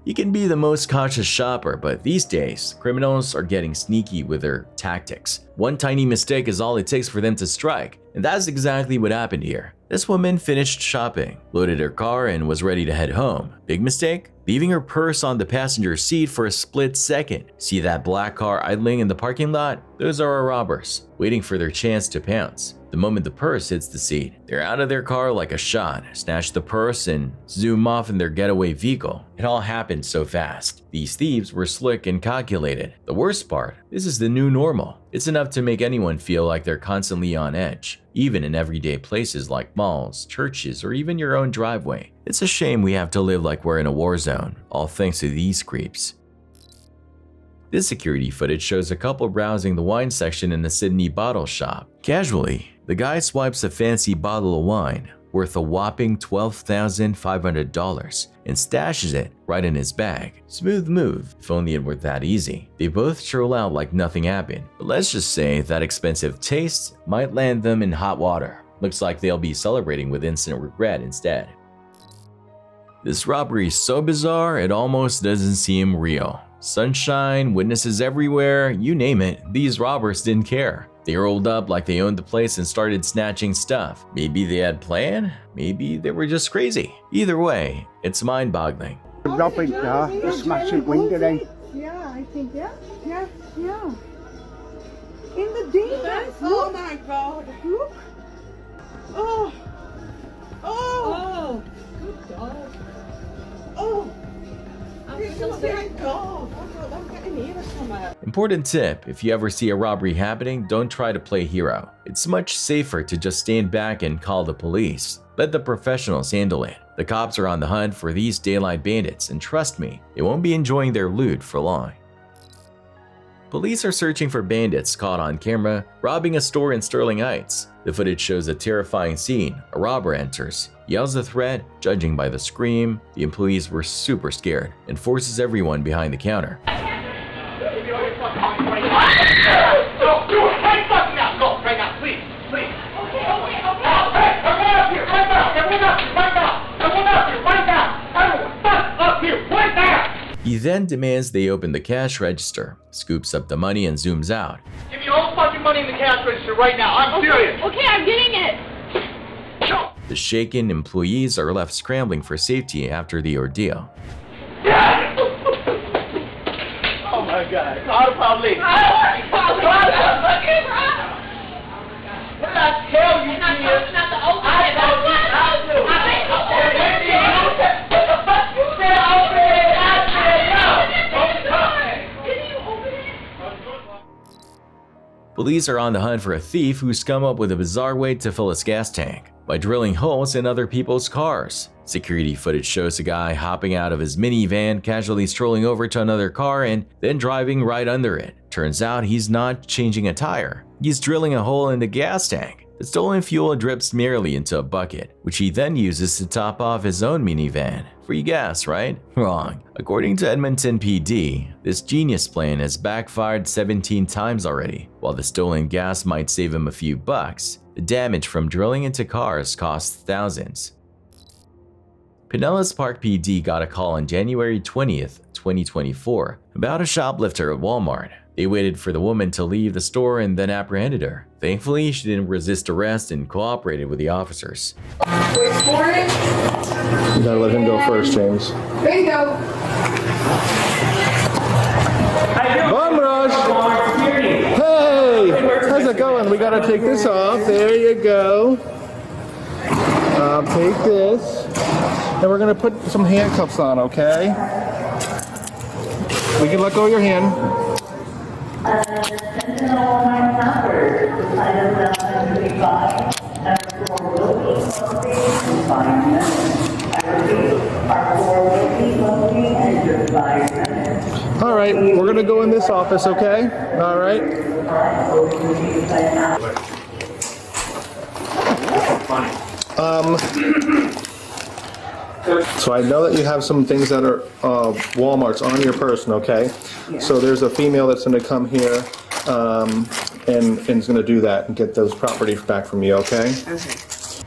You can be the most cautious shopper, but these days, criminals are getting sneaky with their tactics. One tiny mistake is all it takes for them to strike, and that's exactly what happened here. This woman finished shopping, loaded her car, and was ready to head home. Big mistake? Leaving her purse on the passenger seat for a split second. See that black car idling in the parking lot? Those are our robbers, waiting for their chance to pounce. The moment the purse hits the seat, they're out of their car like a shot, snatch the purse, and zoom off in their getaway vehicle. It all happened so fast. These thieves were slick and calculated. The worst part, this is the new normal. It's enough to make anyone feel like they're constantly on edge, even in everyday places like malls, churches, or even your own driveway. It's a shame we have to live like we're in a war zone, all thanks to these creeps. This security footage shows a couple browsing the wine section in the Sydney bottle shop. Casually, the guy swipes a fancy bottle of wine worth a whopping $12,500 and stashes it right in his bag. Smooth move, if only it were that easy. They both stroll out like nothing happened, but let's just say that expensive taste might land them in hot water. Looks like they'll be celebrating with instant regret instead. This robbery is so bizarre it almost doesn't seem real. Sunshine, witnesses everywhere, you name it, these robbers didn't care. They rolled up like they owned the place and started snatching stuff. Maybe they had planned, maybe they were just crazy. Either way, it's mind-boggling. Robbing car, smashing window in. Yeah, I think, yeah. In the daytime. Oh my God. Look. Oh. Good dog. Oh. Important tip, if you ever see a robbery happening, don't try to play hero. It's much safer to just stand back and call the police. Let the professionals handle it. The cops are on the hunt for these daylight bandits, and trust me, they won't be enjoying their loot for long. Police are searching for bandits caught on camera robbing a store in Sterling Heights. The footage shows a terrifying scene. A robber enters, yells a threat. Judging by the scream, the employees were super scared and forces everyone behind the counter. He then demands they open the cash register, scoops up the money and zooms out. Give me all fucking money in the cash register right now. I'm serious. Okay, I'm getting it. The shaken employees are left scrambling for safety after the ordeal. Oh my God. Call the police. What did I tell you, kids? I told you how to. What the fuck you said? Open it. I said no. Can you open it? Police are on the hunt for a thief who's come up with a bizarre way to fill his gas tank by drilling holes in other people's cars. Security footage shows a guy hopping out of his minivan, casually strolling over to another car and then driving right under it. Turns out he's not changing a tire. He's drilling a hole in the gas tank. The stolen fuel drips merely into a bucket, which he then uses to top off his own minivan. Free gas, right? Wrong. According to Edmonton PD, this genius plan has backfired 17 times already. While the stolen gas might save him a few bucks, the damage from drilling into cars costs thousands. Pinellas Park PD got a call on January 20th, 2024, about a shoplifter at Walmart. They waited for the woman to leave the store and then apprehended her. Thankfully, she didn't resist arrest and cooperated with the officers. Which morning? You gotta let him go first, James. Bingo. Bum rush! Hey! How's it going? We gotta take this off. There you go. Take this. And we're gonna put some handcuffs on, okay? We can let go of your hand. All right, we're gonna go in this office, okay? All right. So I know that you have some things that are Walmart's on your person, okay? Yeah. So there's a female that's gonna come here and is gonna do that and get those properties back from you, okay? Okay.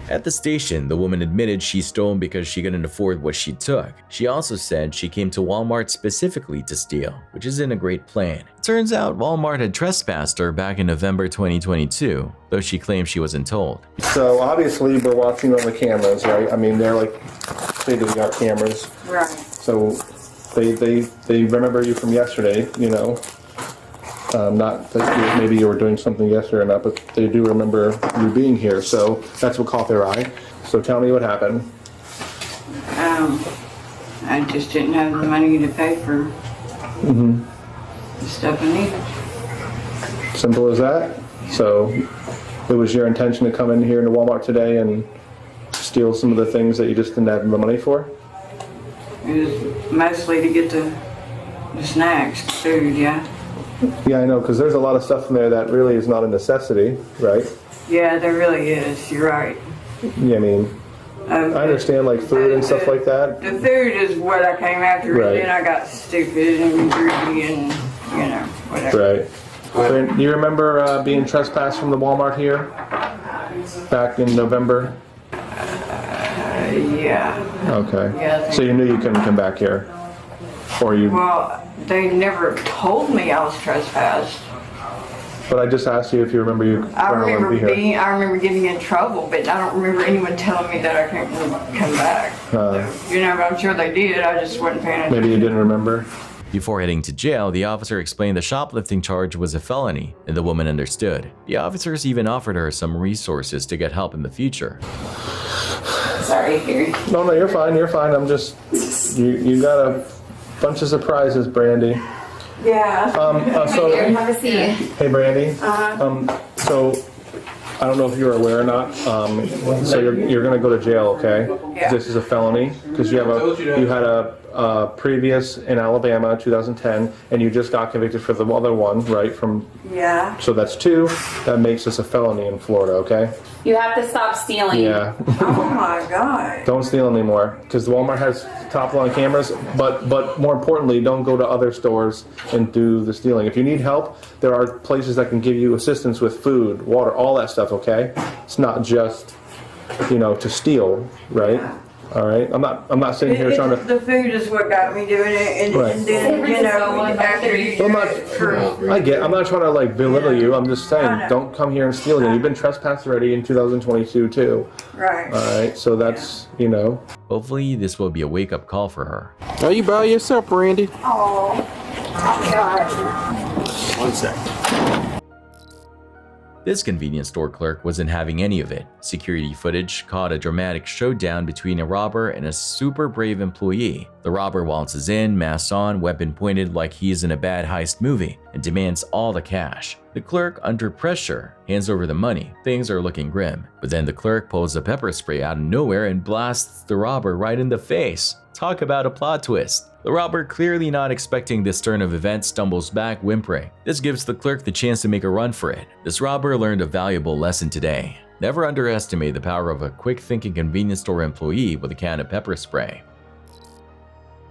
At the station, the woman admitted she stole because she couldn't afford what she took. She also said she came to Walmart specifically to steal, which isn't a great plan. Turns out Walmart had trespassed her back in November 2022, though she claimed she wasn't told. So obviously we're watching on the cameras, right? I mean, they're like state-of-the-art cameras. Right. So they remember you from yesterday, you know. Not that maybe you were doing something yesterday or not, but they do remember you being here, so that's what caught their eye. So tell me what happened. I just didn't have the money to pay for the stuff I needed. Simple as that. So it was your intention to come in here into Walmart today and steal some of the things that you just didn't have the money for? It was mostly to get the snacks, the food, yeah. Yeah, I know, because there's a lot of stuff in there that really is not a necessity, right? Yeah, there really is. You're right. Yeah, I mean, I understand like food and stuff like that. The food is what I came after, Right. and then I got stupid and greedy and, you know, whatever. Right. So, do you remember being trespassed from the Walmart here back in November? Yeah. Okay. Yeah, So you knew you couldn't come back here? Or you... Well, they never told me I was trespassed. But I just asked you if you remember you I want to be here. I remember getting in trouble, but I don't remember anyone telling me that I couldn't come back. You know, but I'm sure they did. I just wasn't paying attention. Maybe you didn't remember. Before heading to jail, the officer explained the shoplifting charge was a felony, and the woman understood. The officers even offered her some resources to get help in the future. Sorry, Harry. No, you're fine. You're fine. I'm just you got a bunch of surprises, Brandy. Yeah. So have a seat. Hey, Brandy. So I don't know if you're aware or not. So you're going to go to jail, okay? Yeah. This is a felony because you had a previous in Alabama, 2010, and you just got convicted for the other one, right? Yeah. So that's 2. That makes this a felony in Florida, okay? You have to stop stealing. Yeah. Oh my God. Don't steal anymore because Walmart has top-line cameras. But more importantly, don't go to other stores and do the stealing. If you need help, there are places that can give you assistance with food, water, all that stuff. Okay? It's not just to steal, right? Yeah. All right. I'm not sitting here trying to. The food is what got me doing it, and, Right. and then after you do it for. I'm not trying to like belittle you. I'm just saying, don't come here and steal again. You've been trespassed already in 2022 too. Right. All right. So that's Hopefully, this will be a wake-up call for her. Are you by yourself, Brandy? Oh, God. 1 sec. This convenience store clerk wasn't having any of it. Security footage caught a dramatic showdown between a robber and a super brave employee. The robber waltzes in, mask on, weapon pointed like he's in a bad heist movie, and demands all the cash. The clerk, under pressure, hands over the money. Things are looking grim. But then the clerk pulls a pepper spray out of nowhere and blasts the robber right in the face. Talk about a plot twist. The robber, clearly not expecting this turn of events, stumbles back, whimpering. This gives the clerk the chance to make a run for it. This robber learned a valuable lesson today. Never underestimate the power of a quick-thinking convenience store employee with a can of pepper spray.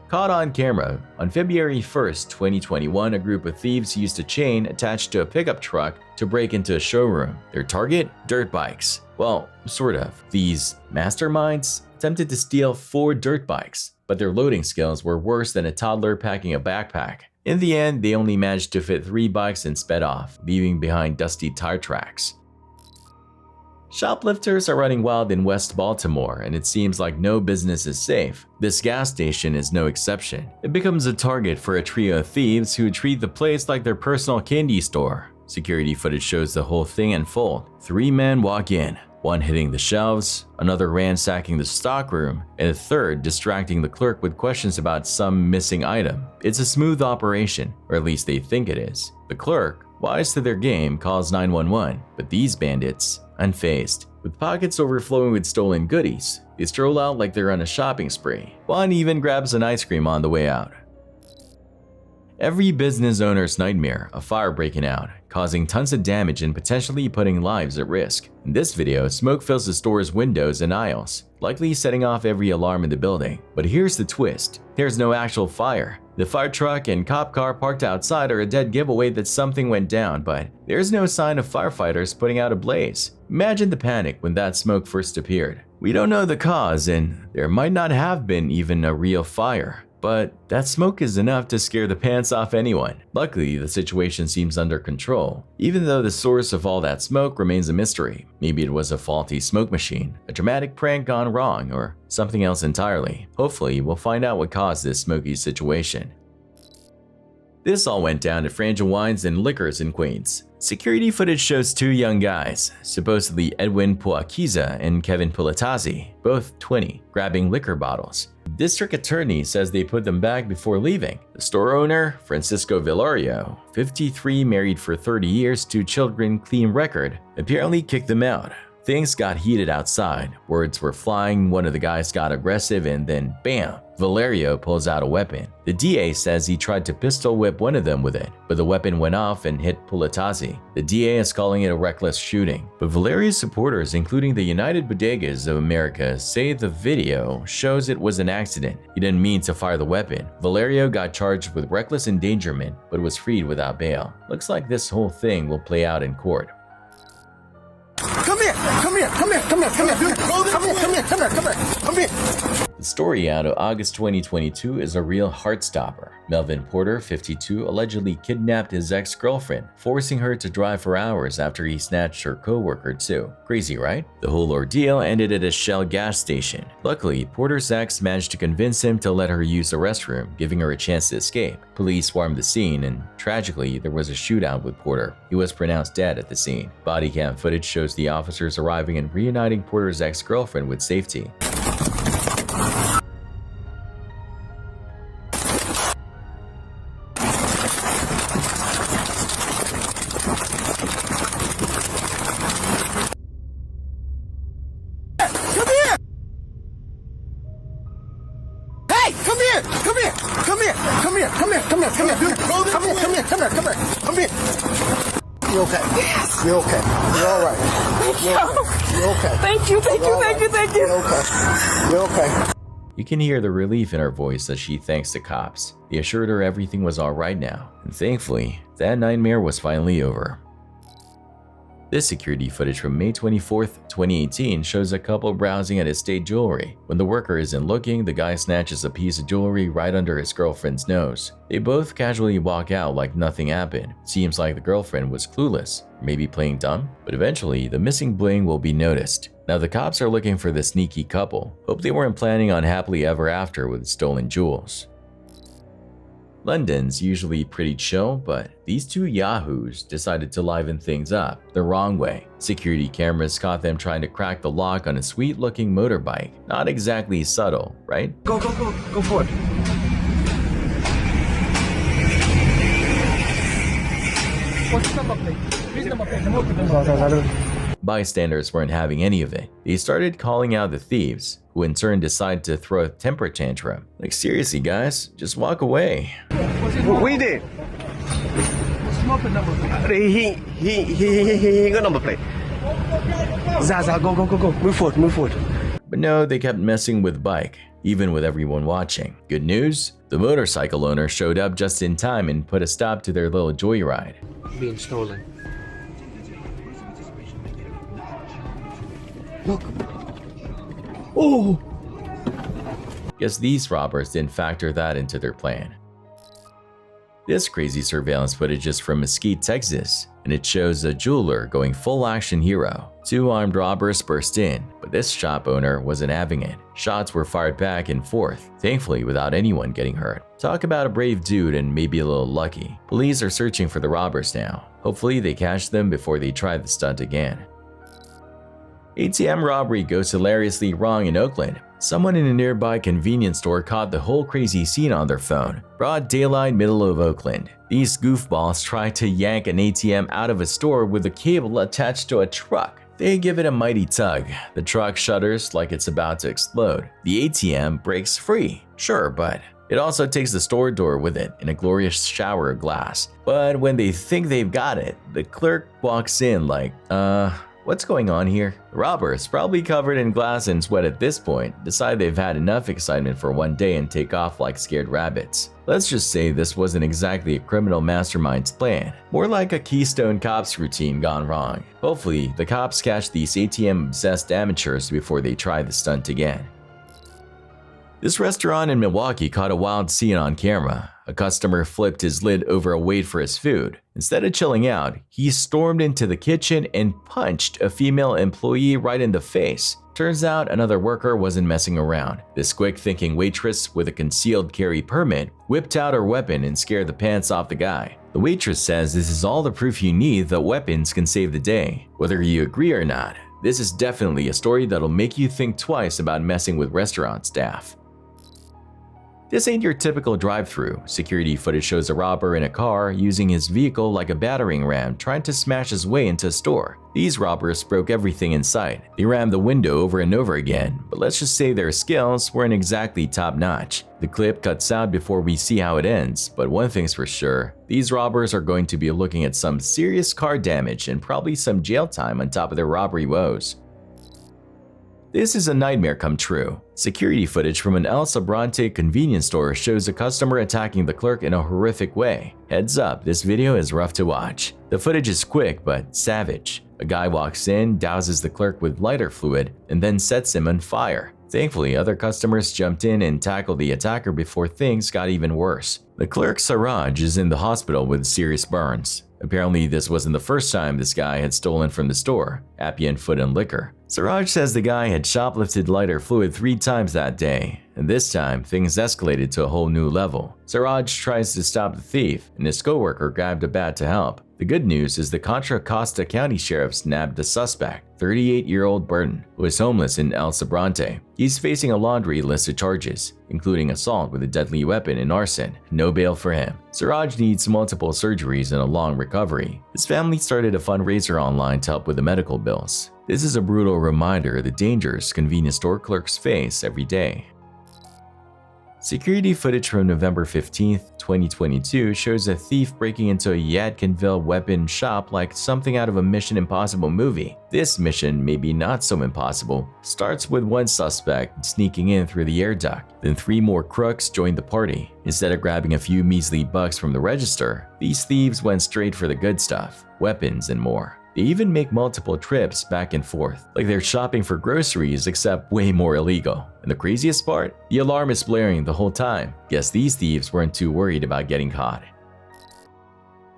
Caught on camera, on February 1st, 2021, a group of thieves used a chain attached to a pickup truck to break into a showroom. Their target? Dirt bikes. Well, sort of. These masterminds attempted to steal 4 dirt bikes, but their loading skills were worse than a toddler packing a backpack. In the end, they only managed to fit 3 bikes and sped off, leaving behind dusty tire tracks. Shoplifters are running wild in West Baltimore, and it seems like no business is safe. This gas station is no exception. It becomes a target for a trio of thieves who treat the place like their personal candy store. Security footage shows the whole thing unfold. 3 men walk in, one hitting the shelves, another ransacking the stockroom, and a third distracting the clerk with questions about some missing item. It's a smooth operation, or at least they think it is. The clerk, wise to their game, calls 911, but these bandits, unfazed. With pockets overflowing with stolen goodies, they stroll out like they're on a shopping spree. One even grabs an ice cream on the way out. Every business owner's nightmare, a fire breaking out, causing tons of damage and potentially putting lives at risk. In this video, smoke fills the store's windows and aisles, likely setting off every alarm in the building. But here's the twist. There's no actual fire. The fire truck and cop car parked outside are a dead giveaway that something went down, but there's no sign of firefighters putting out a blaze. Imagine the panic when that smoke first appeared. We don't know the cause, and there might not have been even a real fire. But that smoke is enough to scare the pants off anyone. Luckily, the situation seems under control, even though the source of all that smoke remains a mystery. Maybe it was a faulty smoke machine, a dramatic prank gone wrong, or something else entirely. Hopefully, we'll find out what caused this smoky situation. This all went down at Frangel Wines and Liquors in Queens. Security footage shows 2 young guys, supposedly Edwin Puakiza and Kevin Pulatazzi, both 20, grabbing liquor bottles. The district attorney says they put them back before leaving. The store owner, Francisco Villario, 53, married for 30 years, 2 children, clean record, apparently kicked them out. Things got heated outside, words were flying, one of the guys got aggressive, and then bam, Valerio pulls out a weapon. The DA says he tried to pistol whip one of them with it, but the weapon went off and hit Pulatazzi. The DA is calling it a reckless shooting, but Valerio's supporters, including the United Bodegas of America, say the video shows it was an accident. He didn't mean to fire the weapon. Valerio got charged with reckless endangerment, but was freed without bail. Looks like this whole thing will play out in court. Come here, come here, come here, come here, come here, come here, come here, come here, come here, come here. The story out of August 2022 is a real heartstopper. Melvin Porter, 52, allegedly kidnapped his ex-girlfriend, forcing her to drive for hours after he snatched her co-worker too. Crazy, right? The whole ordeal ended at a Shell gas station. Luckily, Porter's ex managed to convince him to let her use the restroom, giving her a chance to escape. Police swarmed the scene, and tragically, there was a shootout with Porter. He was pronounced dead at the scene. Body cam footage shows the officers arriving and reuniting Porter's ex-girlfriend with safety. You okay? Yes. You're okay. You're all right. You're okay. Thank you. You're okay. You're okay. You can hear the relief in her voice as she thanks the cops. They assured her everything was alright now, and thankfully, that nightmare was finally over. This security footage from May 24th, 2018 shows a couple browsing at estate jewelry. When the worker isn't looking, the guy snatches a piece of jewelry right under his girlfriend's nose. They both casually walk out like nothing happened. Seems like the girlfriend was clueless, maybe playing dumb, but eventually the missing bling will be noticed. Now the cops are looking for the sneaky couple. Hope they weren't planning on happily ever after with stolen jewels. London's usually pretty chill, but these two yahoos decided to liven things up the wrong way. Security cameras caught them trying to crack the lock on a sweet-looking motorbike. Not exactly subtle, right? Go for it. What's the number plate? Please number plate. Bystanders weren't having any of it. They started calling out the thieves, who in turn decided to throw a temper tantrum. Like, seriously guys, just walk away. We did. What's the number plate? He got number plate. Zaza, go. Move forward. But no, they kept messing with bike, even with everyone watching. Good news? The motorcycle owner showed up just in time and put a stop to their little joyride. Being stolen. Look. Oh! Guess these robbers didn't factor that into their plan. This crazy surveillance footage is from Mesquite, Texas, and it shows a jeweler going full action hero. Two armed robbers burst in, but this shop owner wasn't having it. Shots were fired back and forth, thankfully without anyone getting hurt. Talk about a brave dude and maybe a little lucky. Police are searching for the robbers now. Hopefully they catch them before they try the stunt again. ATM robbery goes hilariously wrong in Oakland. Someone in a nearby convenience store caught the whole crazy scene on their phone. Broad daylight, middle of Oakland. These goofballs try to yank an ATM out of a store with a cable attached to a truck. They give it a mighty tug. The truck shudders like it's about to explode. The ATM breaks free. Sure, but it also takes the store door with it in a glorious shower of glass. But when they think they've got it, the clerk walks in like, what's going on here? The robbers, probably covered in glass and sweat at this point, decide they've had enough excitement for one day and take off like scared rabbits. Let's just say this wasn't exactly a criminal mastermind's plan, more like a Keystone Cops routine gone wrong. Hopefully, the cops catch these ATM-obsessed amateurs before they try the stunt again. This restaurant in Milwaukee caught a wild scene on camera. A customer flipped his lid over a wait for his food. Instead of chilling out, he stormed into the kitchen and punched a female employee right in the face. Turns out another worker wasn't messing around. This quick-thinking waitress with a concealed carry permit whipped out her weapon and scared the pants off the guy. The waitress says this is all the proof you need that weapons can save the day. Whether you agree or not, this is definitely a story that'll make you think twice about messing with restaurant staff. This ain't your typical drive-thru. Security footage shows a robber in a car using his vehicle like a battering ram trying to smash his way into a store. These robbers broke everything in sight. They rammed the window over and over again, but let's just say their skills weren't exactly top-notch. The clip cuts out before we see how it ends, but one thing's for sure, these robbers are going to be looking at some serious car damage and probably some jail time on top of their robbery woes. This is a nightmare come true. Security footage from an El Sobrante convenience store shows a customer attacking the clerk in a horrific way. Heads up, this video is rough to watch. The footage is quick but savage. A guy walks in, douses the clerk with lighter fluid, and then sets him on fire. Thankfully, other customers jumped in and tackled the attacker before things got even worse. The clerk Siraj is in the hospital with serious burns. Apparently, this wasn't the first time this guy had stolen from the store, Appian Food and Liquor. Siraj says the guy had shoplifted lighter fluid 3 times that day, and this time, things escalated to a whole new level. Siraj tries to stop the thief, and his coworker grabbed a bat to help. The good news is the Contra Costa County Sheriff's nabbed the suspect, 38-year-old Burton, who is homeless in El Sobrante. He's facing a laundry list of charges, including assault with a deadly weapon and arson. No bail for him. Siraj needs multiple surgeries and a long recovery. His family started a fundraiser online to help with the medical bills. This is a brutal reminder of the dangers convenience store clerks face every day. Security footage from November 15, 2022 shows a thief breaking into a Yadkinville weapon shop like something out of a Mission Impossible movie. This mission, maybe not so impossible, starts with one suspect sneaking in through the air duct. Then 3 more crooks joined the party. Instead of grabbing a few measly bucks from the register, these thieves went straight for the good stuff, weapons and more. They even make multiple trips back and forth, like they're shopping for groceries except way more illegal. And the craziest part? The alarm is blaring the whole time. Guess these thieves weren't too worried about getting caught.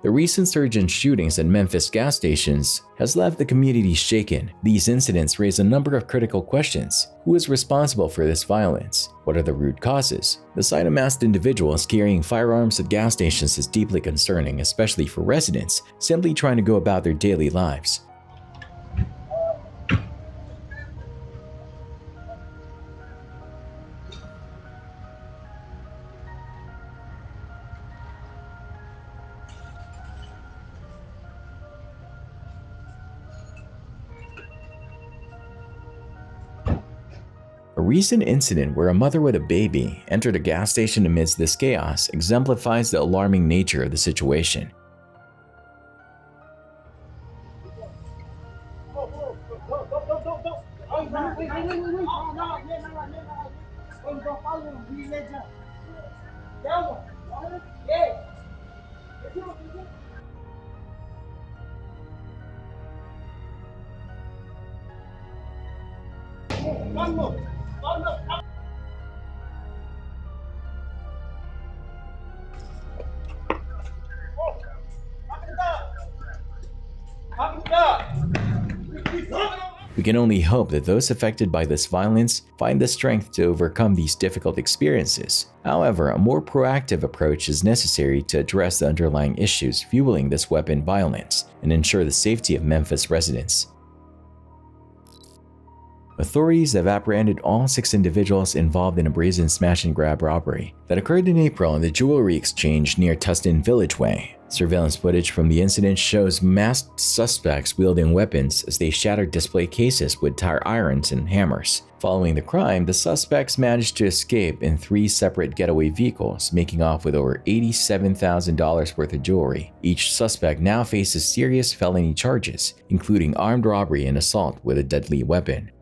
The recent surge in shootings at Memphis gas stations has left the community shaken. These incidents raise a number of critical questions. Who is responsible for this violence? What are the root causes? The sight of masked individuals carrying firearms at gas stations is deeply concerning, especially for residents simply trying to go about their daily lives. A recent incident where a mother with a baby entered a gas station amidst this chaos exemplifies the alarming nature of the situation. We can only hope that those affected by this violence find the strength to overcome these difficult experiences. However, a more proactive approach is necessary to address the underlying issues fueling this weapon violence and ensure the safety of Memphis residents. Authorities have apprehended all 6 individuals involved in a brazen smash-and-grab robbery that occurred in April in the jewelry exchange near Tustin Village Way. Surveillance footage from the incident shows masked suspects wielding weapons as they shattered display cases with tire irons and hammers. Following the crime, the suspects managed to escape in 3 separate getaway vehicles, making off with over $87,000 worth of jewelry. Each suspect now faces serious felony charges, including armed robbery and assault with a deadly weapon.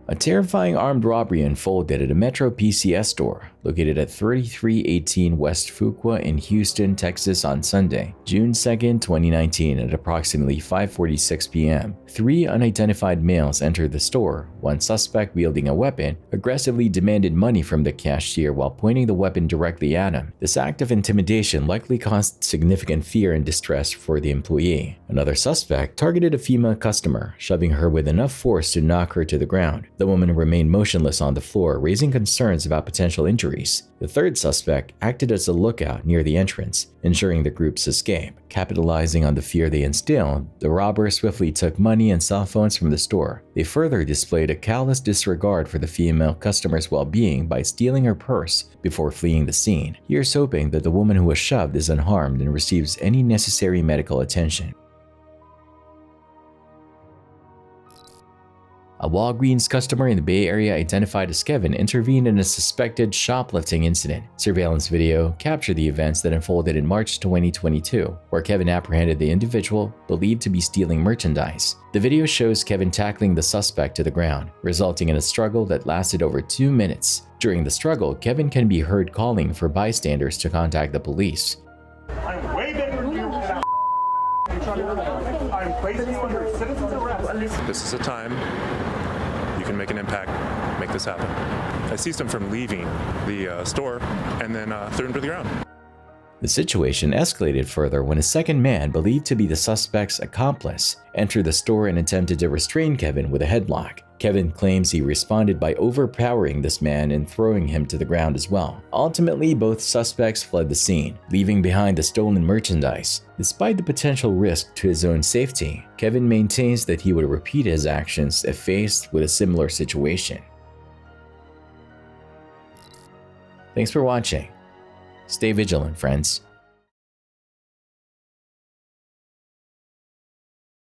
A terrifying armed robbery unfolded at a Metro PCS store located at 3318 West Fuqua in Houston, Texas on Sunday, June 2, 2019 at approximately 5:46 p.m. 3 unidentified males entered the store. One suspect wielding a weapon aggressively demanded money from the cashier while pointing the weapon directly at him. This act of intimidation likely caused significant fear and distress for the employee. Another suspect targeted a female customer, shoving her with enough force to knock her to the ground. The woman remained motionless on the floor, raising concerns about potential injuries. The third suspect acted as a lookout near the entrance, ensuring the group's escape. Capitalizing on the fear they instilled, the robbers swiftly took money and cell phones from the store. They further displayed a callous disregard for the female customer's well-being by stealing her purse before fleeing the scene. Here's hoping that the woman who was shoved is unharmed and receives any necessary medical attention. A Walgreens customer in the Bay Area identified as Kevin intervened in a suspected shoplifting incident. Surveillance video captured the events that unfolded in March 2022, where Kevin apprehended the individual believed to be stealing merchandise. The video shows Kevin tackling the suspect to the ground, resulting in a struggle that lasted over 2 minutes. During the struggle, Kevin can be heard calling for bystanders to contact the police. I'm way better than you. I'm placing you under citizen's arrest. This is a time you can make an impact, make this happen. I seized him from leaving the store and then threw him to the ground. The situation escalated further when a second man, believed to be the suspect's accomplice, entered the store and attempted to restrain Kevin with a headlock. Kevin claims he responded by overpowering this man and throwing him to the ground as well. Ultimately, both suspects fled the scene, leaving behind the stolen merchandise. Despite the potential risk to his own safety, Kevin maintains that he would repeat his actions if faced with a similar situation. Thanks for watching. Stay vigilant, friends.